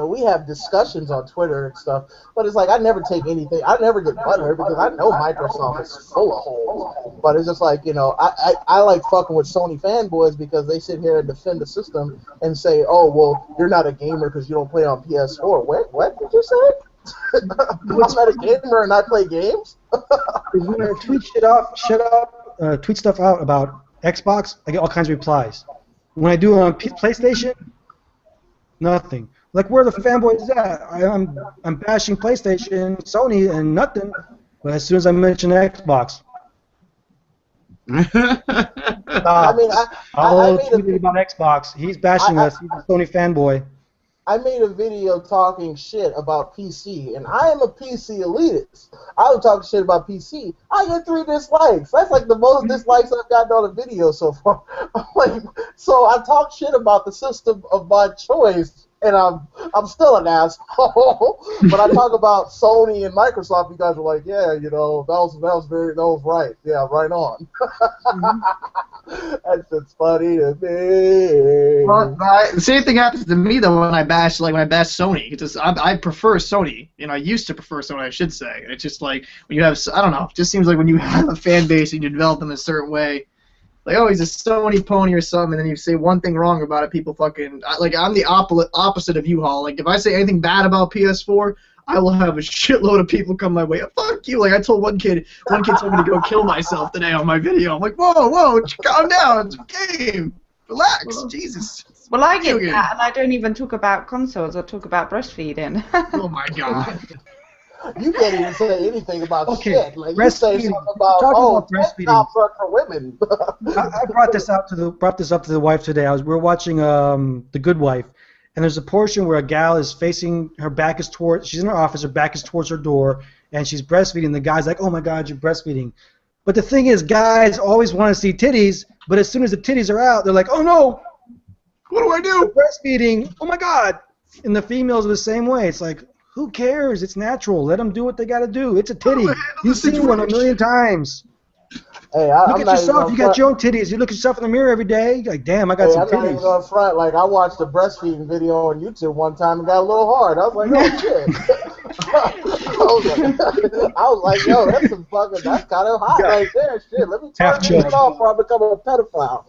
we have discussions on Twitter and stuff. But it's like I never take anything. I never get butthurt because I know Microsoft is full of holes. But it's just like I like fucking with Sony fanboys because they sit here and defend the system and say, oh well, you're not a gamer because you don't play on PS4. What did you say? I'm not a gamer and I play games. When I tweet tweet stuff out about Xbox, I get all kinds of replies. When I do it on PlayStation, nothing. Like, where are the fanboys at? I'm bashing PlayStation, Sony, and nothing. But as soon as I mention Xbox, I mean, I'll I tweet about Xbox. He's bashing us. He's a Sony fanboy. I made a video talking shit about PC, and I am a PC elitist. I would talk shit about PC. I get 3 dislikes. That's like the most dislikes I've gotten on a video so far. So I talk shit about the system of my choice, and I'm still an asshole. But I talk about Sony and Microsoft. You guys are like, yeah, that was right. Yeah, right on. That's just funny to me. Well, the same thing happens to me though when I bash Sony. It's just, I prefer Sony. I used to prefer Sony, I should say. It's just like when you have, I don't know. It just seems like when you have a fan base and you develop them a certain way, like, oh, he's a Sony pony or something, and then you say one thing wrong about it, people fucking like. I'm the opposite of you, Hall. Like, if I say anything bad about PS4, I will have a shitload of people come my way. Fuck you! Like, I told one kid told me to go kill myself today on my video. I'm like, whoa, calm down, it's a game, relax, Jesus. Well, I get that, and I don't even talk about consoles. I talk about breastfeeding. Oh my god. You can't even say anything about shit. Like, you say something about breastfeeding. Not for women. I brought this up to the wife today. We were watching The Good Wife, and there's a portion where a gal is facing, her back is towards, she's in her office, her back is towards her door, and she's breastfeeding. The guy's like, "Oh my God, you're breastfeeding." But the thing is, guys always want to see titties, but as soon as the titties are out, they're like, "Oh no, What do I do? breastfeeding! Oh my God!" And the females are the same way. It's like, who cares? It's natural. Let them do what they got to do. It's a titty. handle the You've seen one a situation. million times. Hey, Look I'm at not even yourself. gonna You got front. your own titties. You look at yourself in the mirror every day. You're like, damn, I got Hey, some I'm not even titties. going front. Like, I watched a breastfeeding video on YouTube one time and got a little hard. I was like, oh shit. I was like, yo, that's kind of hot right there. Shit, let me turn Half this chub. shit off before I become a pedophile.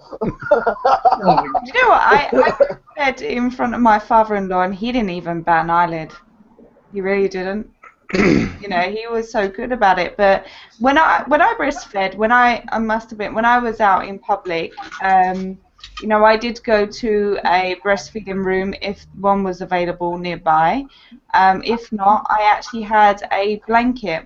You know what? I read in front of my father-in-law, and he didn't even bat an eyelid. He really didn't. You know, he was so good about it. But when I breastfed, I must admit, when I was out in public, you know, I did go to a breastfeeding room if one was available nearby. If not, I actually had a blanket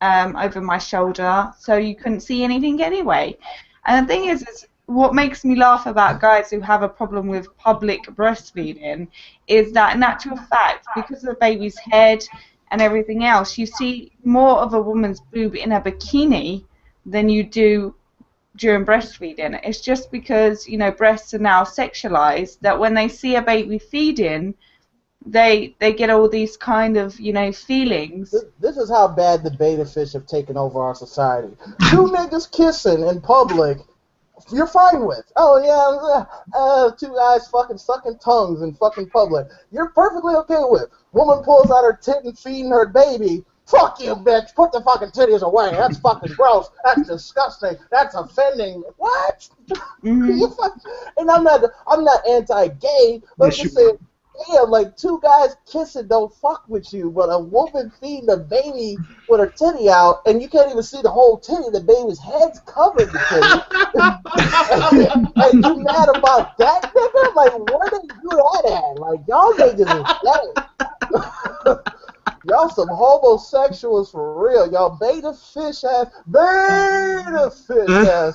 over my shoulder, so you couldn't see anything anyway. And the thing is what makes me laugh about guys who have a problem with public breastfeeding is that, in actual fact, because of the baby's head and everything else, you see more of a woman's boob in a bikini than you do during breastfeeding. It's just because, you know, breasts are now sexualized that when they see a baby feeding, they get all these kind of, you know, feelings. This is how bad the beta fish have taken over our society. Two niggas kissing in public, you're fine with. Oh yeah, two guys fucking sucking tongues in fucking public. You're perfectly okay with. Woman pulls out her tit and feeding her baby. Fuck you, bitch. Put the fucking titties away. That's fucking gross. That's disgusting. That's offending. What? And I'm not anti-gay, but I'm just saying, yeah, like two guys kissing don't fuck with you, but a woman feeding a baby with her titty out, and you can't even see the whole titty, the baby's head's covered the titty. and you mad about that, nigga? Like, where did you do that at? Like, y'all niggas is gay. Y'all some homosexuals for real. Y'all beta fish ass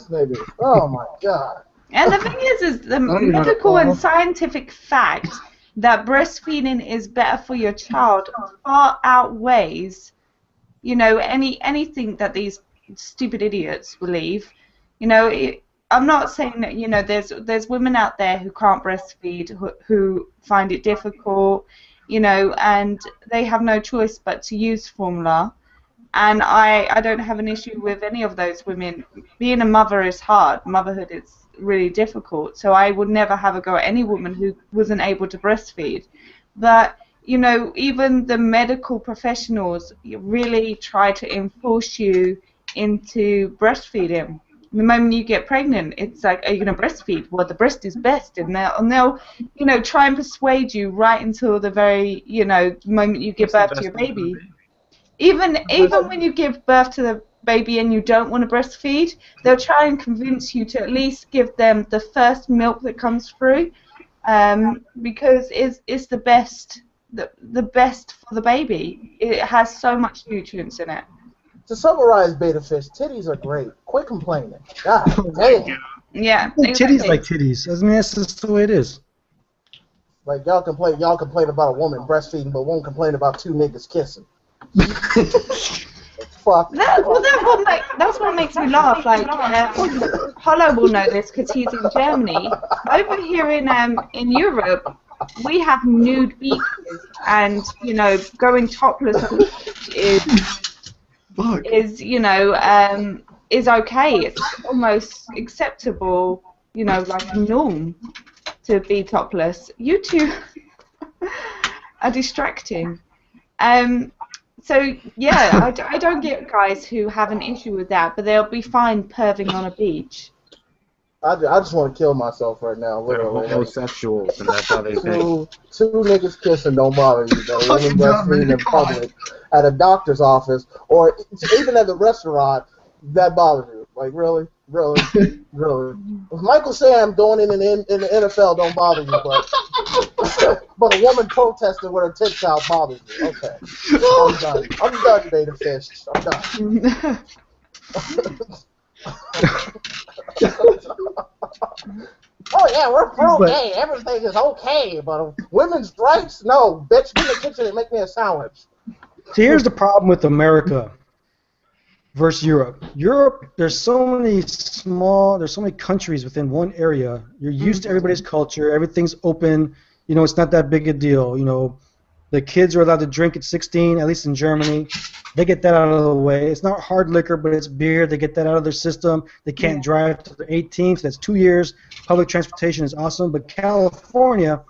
niggas. Oh my god. And the thing is the medical and scientific fact that breastfeeding is better for your child far outweighs, you know, anything that these stupid idiots believe. You know, I'm not saying that, you know, there's women out there who can't breastfeed, who find it difficult, you know, and they have no choice but to use formula. And I don't have an issue with any of those women. Being a mother is hard. Motherhood is really difficult. So I would never have a go at any woman who wasn't able to breastfeed. But, you know, even the medical professionals really try to enforce you into breastfeeding. The moment you get pregnant, it's like, are you going to breastfeed? Well, the breast is best. And they'll, you know, try and persuade you right until the very, you know, moment you give birth to your baby. Even when you give birth to the baby and you don't want to breastfeed, they'll try and convince you to at least give them the first milk that comes through, because it's the best for the baby. It has so much nutrients in it. To summarize, beta fish, titties are great. Quit complaining. God damn. Yeah. Titties Exactly. like titties. I mean, that's just the way it is. Like y'all complain about a woman breastfeeding, but won't complain about two niggas kissing. Fuck. That's what makes me laugh. Like, Hollow will know this because he's in Germany. Over here in Europe, we have nude beaches, and, you know, going topless on the beach is you know, is okay. It's almost acceptable, you know, like a norm to be topless. You two are distracting. So, yeah, I don't get guys who have an issue with that, but they'll be fine perving on a beach. I just want to kill myself right now, They're literally. homosexuals, and that's how they think. Two niggas kissing don't bother you, but a woman breastfeeding in public at a doctor's office or even at the restaurant, that bothers you. Like, really? Really? Really? If Michael Sam going in the NFL don't bother you, but a woman protesting with her tits out bothers you. Okay. I'm done. I'm done, beta fish. I'm done. Oh yeah, we're pro-gay. Everything is okay, but women's rights? No, bitch. Get in the kitchen and make me a sandwich. See, here's the problem with America versus Europe. Europe, there's so many countries within one area. You're used to everybody's culture. Everything's open. You know, it's not that big a deal. You know, the kids are allowed to drink at 16, at least in Germany. They get that out of the way. It's not hard liquor, but it's beer. They get that out of their system. They can't drive till they're 18, so that's 2 years. Public transportation is awesome. But the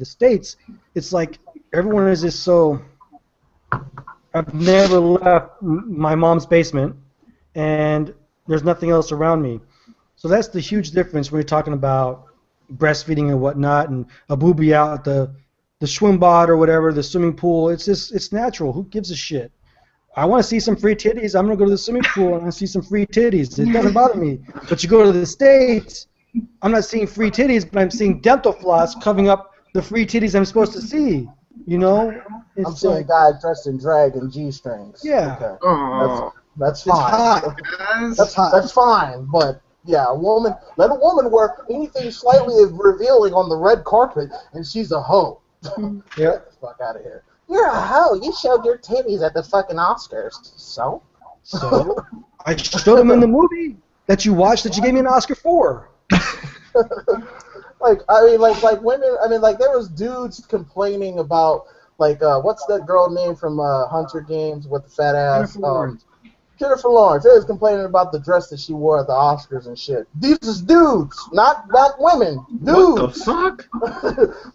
States, it's like everyone is just so... I've never left my mom's basement, and there's nothing else around me. So that's the huge difference when you're talking about breastfeeding and whatnot, and a booby out at the schwimmbad or whatever, the swimming pool. It's natural. Who gives a shit? I want to see some free titties. I'm going to go to the swimming pool and I want to see some free titties. It doesn't bother me. But you go to the States, I'm not seeing free titties, but I'm seeing dental floss covering up the free titties I'm supposed to see. You know? I'm seeing a guy dressed in drag and G-strings. Yeah. Okay. Oh. That's fine. That's fine, but yeah, let a woman wear anything slightly revealing on the red carpet, and she's a hoe. Yeah. Get the fuck out of here. You're a hoe. You showed your titties at the fucking Oscars. So? So? I showed them in the movie that you watched that you gave me an Oscar for. Like women. I mean, like there was dudes complaining about what's that girl name from Hunter Games with the fat ass? Jennifer Lawrence. They was complaining about the dress that she wore at the Oscars and shit. These is dudes, not women. Dudes. What the fuck?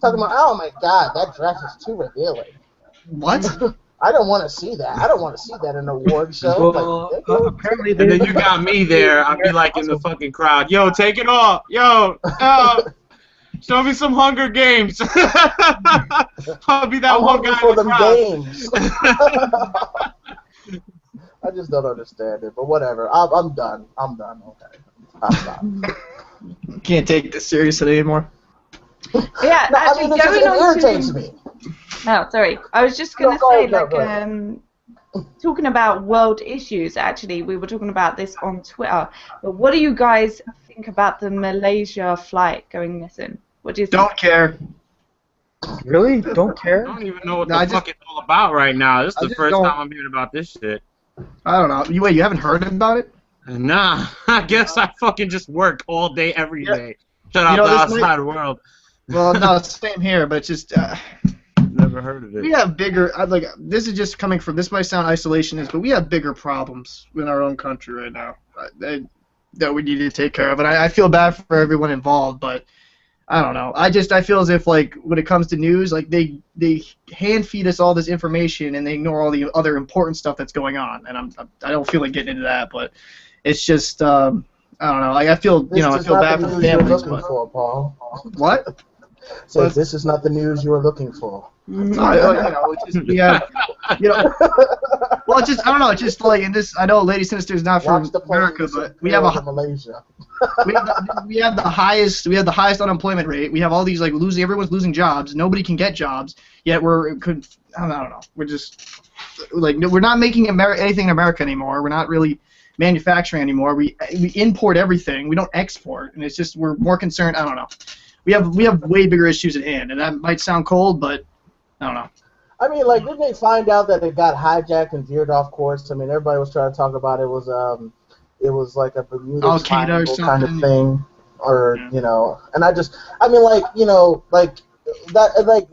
Talking about, oh my god, that dress is too revealing. What? I don't want to see that. I don't want to see that in an award show. Well, apparently And then you got me there. I'd be like in the fucking crowd. Yo, take it off. Yo. Show me some Hunger Games. I'll be that I'm one hungry guy for in the them crowd. games. I just don't understand it, but whatever. I'm done. I'm done. Okay. I'm done. Can't take this seriously anymore. Yeah, No, I actually, mean, it going on irritates to... me. Oh, sorry. I was just going to No, say, go like, ahead. talking about world issues, actually, we were talking about this on Twitter. But what do you guys think about the Malaysia flight going missing? What do you think? Don't care. Really? Don't care? I don't even know what No, the fuck it's all about right now. This is I the just first don't- time I'm hearing about this shit. I don't know. You haven't heard about it? Nah, I guess I fucking just work all day, every Yeah. day. Shut out know, the this outside world. Well, no, same here, but it's just Never heard of it. we have bigger. This is just coming from. This might sound isolationist, but we have bigger problems in our own country right now that we need to take care of. And I feel bad for everyone involved, but I don't know. I feel as if like when it comes to news, like they hand feed us all this information and they ignore all the other important stuff that's going on. And I don't feel like getting into that, but it's just I don't know. Like I feel I feel bad for families, looking but for, Paul. what? So this is not the news you were looking for. It's just, we have, well, it's just I don't know. It's just like in this. I know Lady Sinister is not from Watch the America, planes but we have to Malaysia. we have the highest unemployment rate. We have all these everyone's losing jobs. Nobody can get jobs. Yet I don't know. We're just we're not making anything in America anymore. We're not really manufacturing anymore. We import everything. We don't export, and it's just we're more concerned. I don't know. We have way bigger issues at hand, and that might sound cold, but I don't know. I mean, like, didn't they find out that it got hijacked and veered off course? I mean, everybody was trying to talk about it was like a Bermuda Al-Qaeda or Triangle kind of something. thing, or Yeah. and that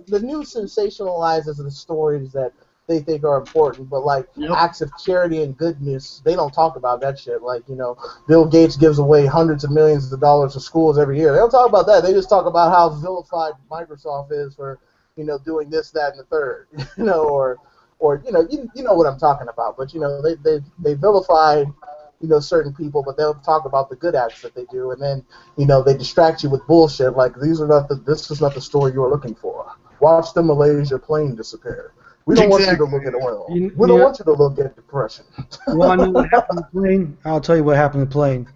the news sensationalizes the stories that they think are important, but Yep. acts of charity and goodness, they don't talk about that shit. Like, Bill Gates gives away hundreds of millions of dollars to schools every year. They don't talk about that. They just talk about how vilified Microsoft is for, doing this, that, and the third, or you know what I'm talking about. But they vilify certain people, but they'll talk about the good acts that they do, and then they distract you with bullshit like this is not the story you were looking for. Watch the Malaysia plane disappear. We don't want you to look at oil. We don't want you to look at depression. You want to know what happened to the plane? I'll tell you what happened to the plane.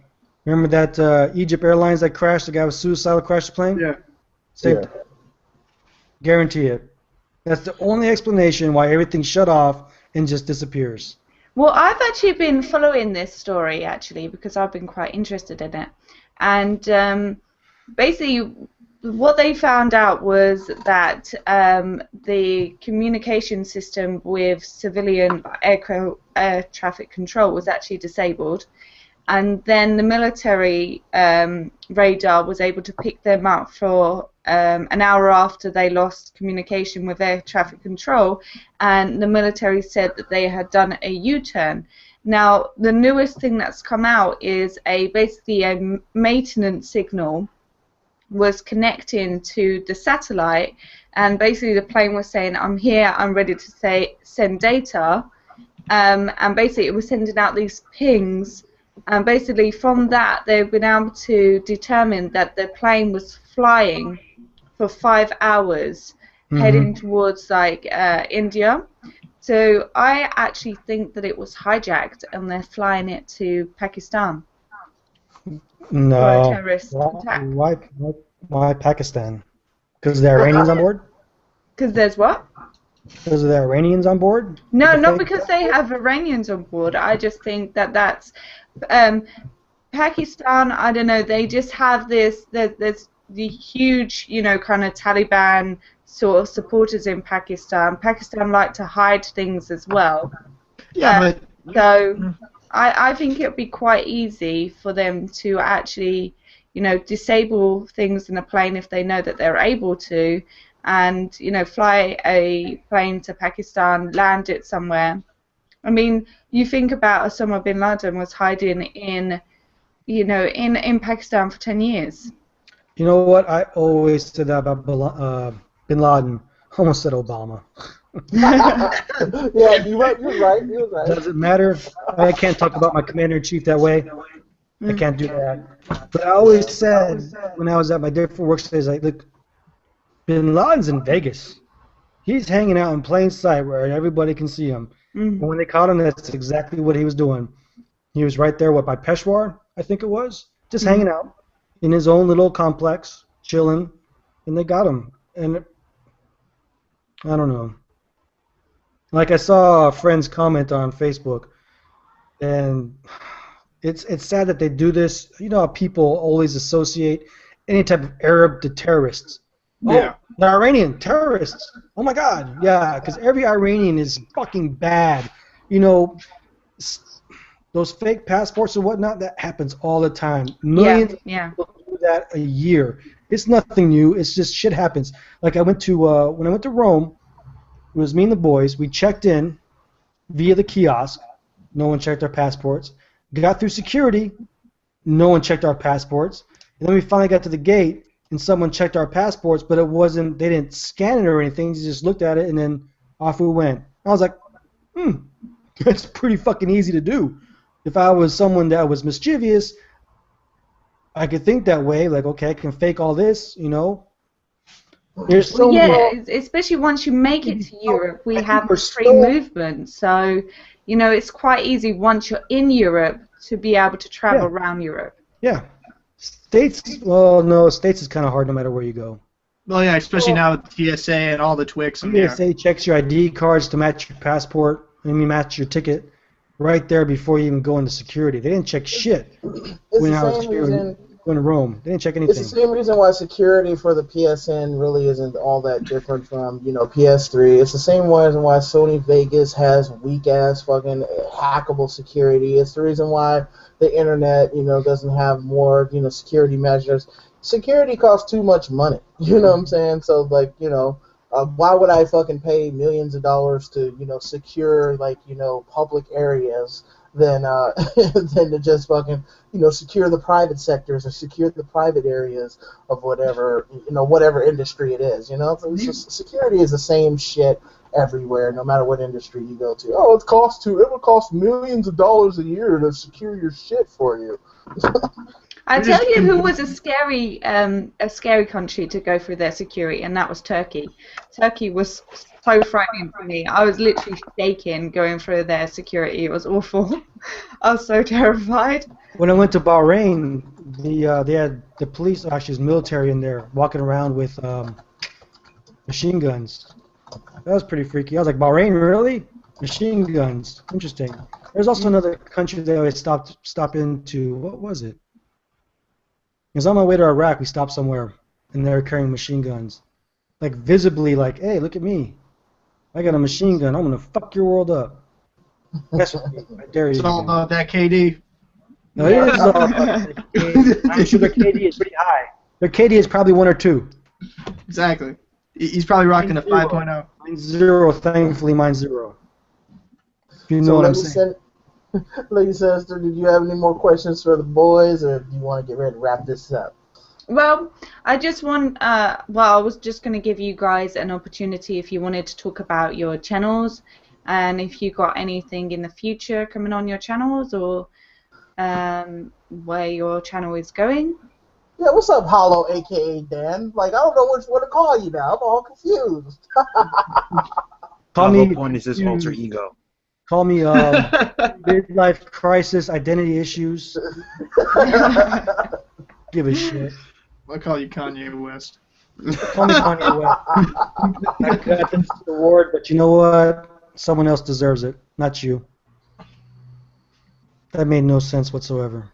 Remember that Egypt Airlines that crashed? The guy was suicidal, crashed the plane? Yeah. Saved it. Guarantee it. That's the only explanation why everything shut off and just disappears. Well, I've actually been following this story, actually, because I've been quite interested in it. And basically, what they found out was that the communication system with civilian air traffic control was actually disabled, and then the military radar was able to pick them up for an hour after they lost communication with air traffic control, and the military said that they had done a U-turn. Now, the newest thing that's come out is basically a maintenance signal was connecting to the satellite, and basically the plane was saying, I'm here, I'm ready to send data, and basically it was sending out these pings, and basically from that they've been able to determine that the plane was flying for 5 hours heading towards like India. So I actually think that it was hijacked and they're flying it to Pakistan. No. For a terrorist attack. Why Pakistan? Because the Iranians on board? Because there's what? Because of the Iranians on board? No, not because they have Iranians on board. I just think that that's Pakistan. I don't know. They just have this. There's the huge, kind of Taliban sort of supporters in Pakistan. Pakistan like to hide things as well. Yeah, so I think it would be quite easy for them to actually, disable things in a plane if they know that they're able to, and fly a plane to Pakistan, land it somewhere. I mean, you think about Osama bin Laden was hiding in Pakistan for 10 years. You know what? I always said that about bin Laden. Almost said Obama. Yeah, you're right. Does it matter? I can't talk about my commander-in-chief that way. I can't do that. But I always said when I was at my different workstations, like, look, bin Laden's in Vegas. He's hanging out in plain sight where everybody can see him. And when they caught him, that's exactly what he was doing. He was right there, by Peshawar, I think it was, just hanging out in his own little complex, chilling, and they got him. And I don't know. Like, I saw a friend's comment on Facebook, and it's sad that they do this. You know how people always associate any type of Arab to terrorists. Yeah. Oh, the Iranian terrorists. Oh my God. Yeah, because every Iranian is fucking bad. Those fake passports and whatnot, that happens all the time. Millions of people do that a year. It's nothing new. It's just shit happens. Like when I went to Rome, it was me and the boys. We checked in via the kiosk. No one checked our passports. Got through security. No one checked our passports. And then we finally got to the gate, and someone checked our passports, but it wasn't. They didn't scan it or anything. They just looked at it, and then off we went. I was like, that's pretty fucking easy to do. If I was someone that was mischievous, I could think that way. Like, okay, I can fake all this, There's so especially once you make it to Europe, we have free movement. So, it's quite easy once you're in Europe to be able to travel around Europe. Yeah. States, well, no, States is kind of hard no matter where you go. Well, yeah, especially now with TSA and all the Twix. TSA checks your ID cards to match your passport. Match your ticket right there before you even go into security. They didn't check shit when I was here in Rome. They didn't check anything. It's the same reason why security for the PSN really isn't all that different from, PS3. It's the same reason why Sony Vegas has weak-ass fucking hackable security. It's the reason why the internet, doesn't have more, security measures. Security costs too much money. You know what I'm saying? So, like, why would I fucking pay millions of dollars to, secure, like, public areas than to just fucking, secure the private sectors or secure the private areas of whatever, whatever industry it is, So security is the same shit everywhere, no matter what industry you go to. Oh, it would cost millions of dollars a year to secure your shit for you. I tell you who was a scary country to go through their security, and that was Turkey. Turkey was so frightening for me. I was literally shaking going through their security. It was awful. I was so terrified. When I went to Bahrain, they had the police, actually, it was military in there, walking around with machine guns. That was pretty freaky. I was like, Bahrain, really? Machine guns. Interesting. There's also another country that I stopped into. What was it? Because on my way to Iraq, we stopped somewhere, and they're carrying machine guns, like visibly, like, hey, look at me, I got a machine gun, I'm gonna fuck your world up. Yes, I dare you. It's all about that KD. No, it is all about the KD. I'm sure their KD is pretty high. Their KD is probably 1 or 2. Exactly. He's probably rocking a 5.0. Mine's 0. Thankfully, mine's 0. If you know what I'm saying. Lady Sinister, did you have any more questions for the boys, or do you want to get ready to wrap this up? Well, I just want, I was just going to give you guys an opportunity if you wanted to talk about your channels and if you got anything in the future coming on your channels or where your channel is going. Yeah, what's up, Hollow, a.k.a. Dan? Like, I don't know what to call you now. I'm all confused. Call me. Point is his alter ego. Call me midlife crisis, identity issues. Give a shit. I'll call you Kanye West. Call me Kanye West. I got this award, but you know what? Someone else deserves it, not you. That made no sense whatsoever.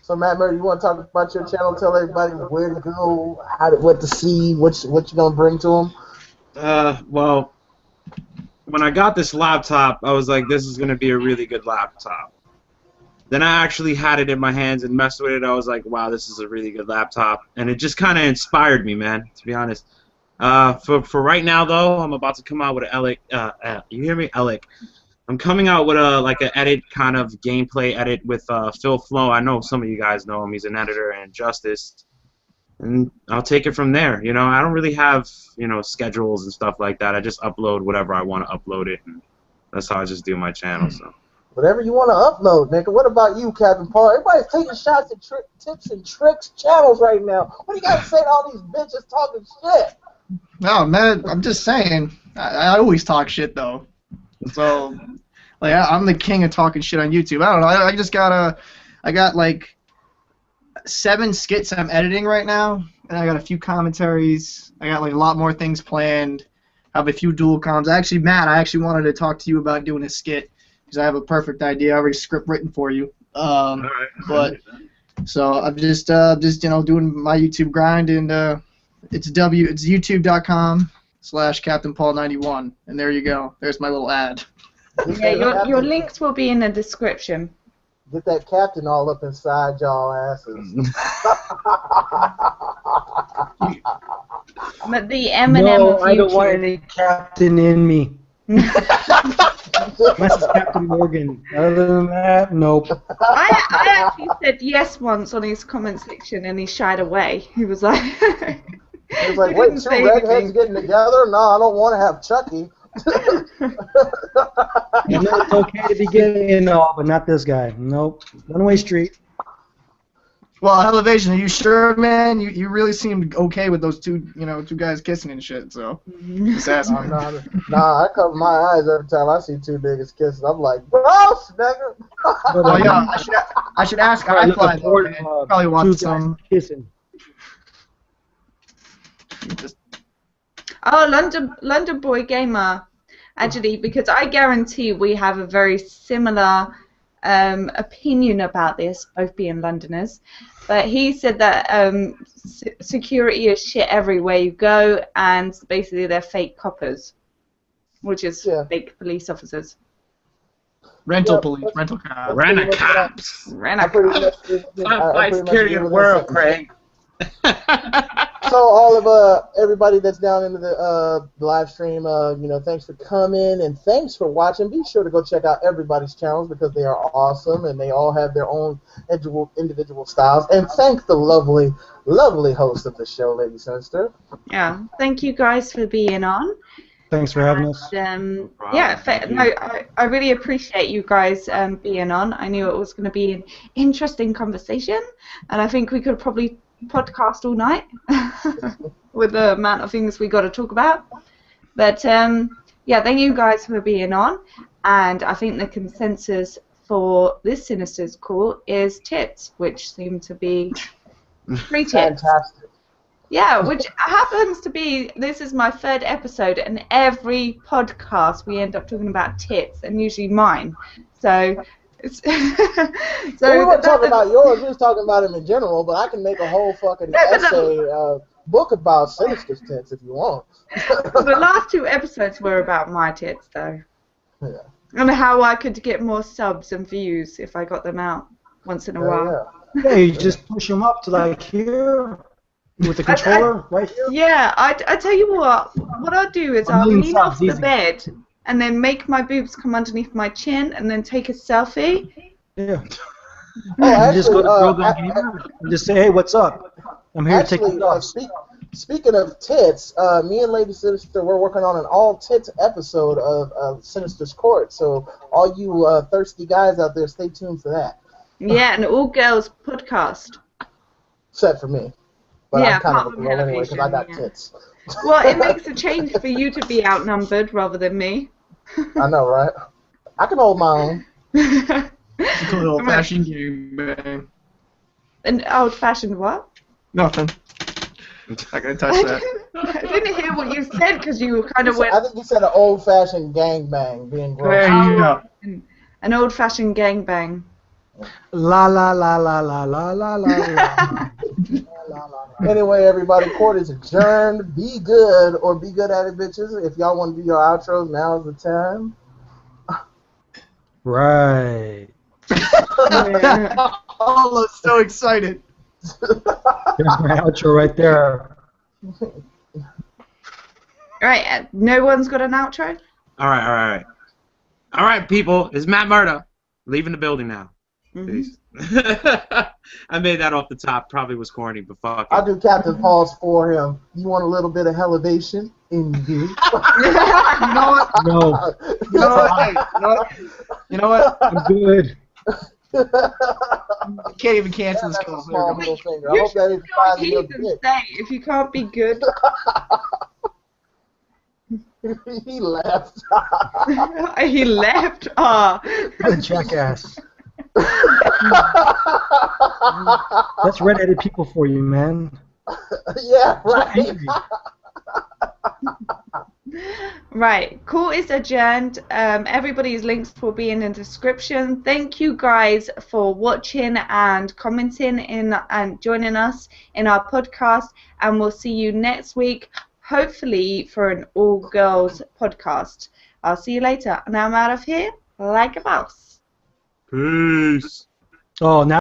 So, Matt Murray, you want to talk about your channel? Tell everybody where to go, what to see, what you gonna bring to them. Well, when I got this laptop, I was like, this is gonna be a really good laptop. Then I actually had it in my hands and messed with it. I was like, wow, this is a really good laptop, and it just kind of inspired me, man. To be honest. For right now though, I'm about to come out with an Alec. You hear me, Alec? I'm coming out with an edit kind of gameplay edit with Phil Flo. I know some of you guys know him. He's an editor and Justice, and I'll take it from there. You know, I don't really have schedules and stuff like that. I just upload whatever I want to upload it, and that's how I just do my channel. So. Whatever you want to upload, nigga. What about you, Captain Paul? Everybody's taking shots at tips and tricks channels right now. What do you got to say to all these bitches talking shit? No, man, I'm just saying. I always talk shit though. So, like, I'm the king of talking shit on YouTube. I don't know. I just I got like 7 skits I'm editing right now, and I got a few commentaries. I got like a lot more things planned. I have a few dual comms. Actually, Matt, I actually wanted to talk to you about doing a skit because I have a perfect idea. I already script written for you. But so I'm just doing my YouTube grind, and it's youtube.com/CaptainPaul91, and there you go. There's my little ad. Yeah, your links will be in the description. Get that captain all up inside y'all asses. But the Eminem No, of I don't want YouTube. any captain in me. Unless it's Captain Morgan. Other than that, nope. I actually said yes once on his comment section, and he shied away. He was like, He was like, he wait, didn't 2 say redheads anything. getting together? No, I don't want to have Chucky. I know it's okay to be gay and all, but not this guy. Nope. One-way street. Well, Elevation, are you sure, man? You really seemed okay with those two guys kissing and shit. So just asking. Nah, I cover my eyes every time I see 2 niggas kissing. I'm like, gross, nigga. Oh yeah, I should ask iFly though, man. You probably want 2 guys some. kissing. Oh, London Boy Gamer, actually, because I guarantee we have a very similar opinion about this, both being Londoners. But he said that security is shit everywhere you go, and basically they're fake coppers, which is fake police officers. Rental police, rental cops. Rent-a-cops. Fight security in the world, Craig. So all of everybody that's down into the live stream, thanks for coming and thanks for watching. Be sure to go check out everybody's channels because they are awesome and they all have their own individual styles. And thank the lovely, lovely host of the show, Lady Sinister. Yeah, thank you guys for being on. Thanks for having us. I really appreciate you guys being on. I knew it was going to be an interesting conversation, and I think we could probably podcast all night with the amount of things we got to talk about. But yeah, thank you guys for being on, and I think the consensus for this Sinister's call is tits, which seem to be 3 tits. Fantastic. Yeah, which happens to be, this is my 3rd episode, and every podcast we end up talking about tits, and usually mine. So So we weren't talking about yours. We was talking about him in general. But I can make a whole fucking essay book about Sinister's tits if you want. The last 2 episodes were about my tits, though. Yeah. And how I could get more subs and views if I got them out once in a while. Yeah, you just push them up to like here with the controller right here. Yeah, I tell you what I'll do is I'll million lean off subs, the easy. bed and then make my boobs come underneath my chin and then take a selfie. Yeah. Oh, You just go to actually, Girl Down Gamer and just say, hey, what's up? I'm here to take Actually, the dogs. speaking of tits, me and Lady Sinister, we're working on an all-tits episode of Sinister's Court. So all you thirsty guys out there, stay tuned for that. Yeah, an all-girls podcast. Except for me. But Yeah, I'm kind apart of a from girl anyway because I got television, tits. Well, it makes a change for you to be outnumbered rather than me. I know, right? I can hold my own. It's a little old-fashioned game, man. An old-fashioned what? Nothing. Not gonna touch that. I didn't hear what you said because you kind of went. I think you said an old-fashioned gangbang being gross. There you go. An old-fashioned gangbang. La la la la la la la la la. Anyway, everybody, court is adjourned. Be good or be good at it, bitches. If y'all want to do your outros, now's the time. Right. Oh, I'm so excited. There's my outro right there. Right, no one's got an outro? All right, people. It's Matt Murda leaving the building now. Peace. I made that off the top. Probably was corny, but fuck it. I'll do Captain Paul's for him. You want a little bit of elevation? Indeed. You know what? No, You know what? Hey, you know what? I'm good. I can't even cancel this call. Small middle finger. I You hope that should is go size of your and dick. say if you can't be good. He left. He left. Ah. What a jackass. That's red-headed people for you, man. Yeah, right. Right, call is adjourned. Everybody's links will be in the description. Thank you guys for watching and commenting in and joining us in our podcast, and we'll see you next week, hopefully for an all-girls podcast. I'll see you later, and I'm out of here like a mouse. Peace. Oh, now.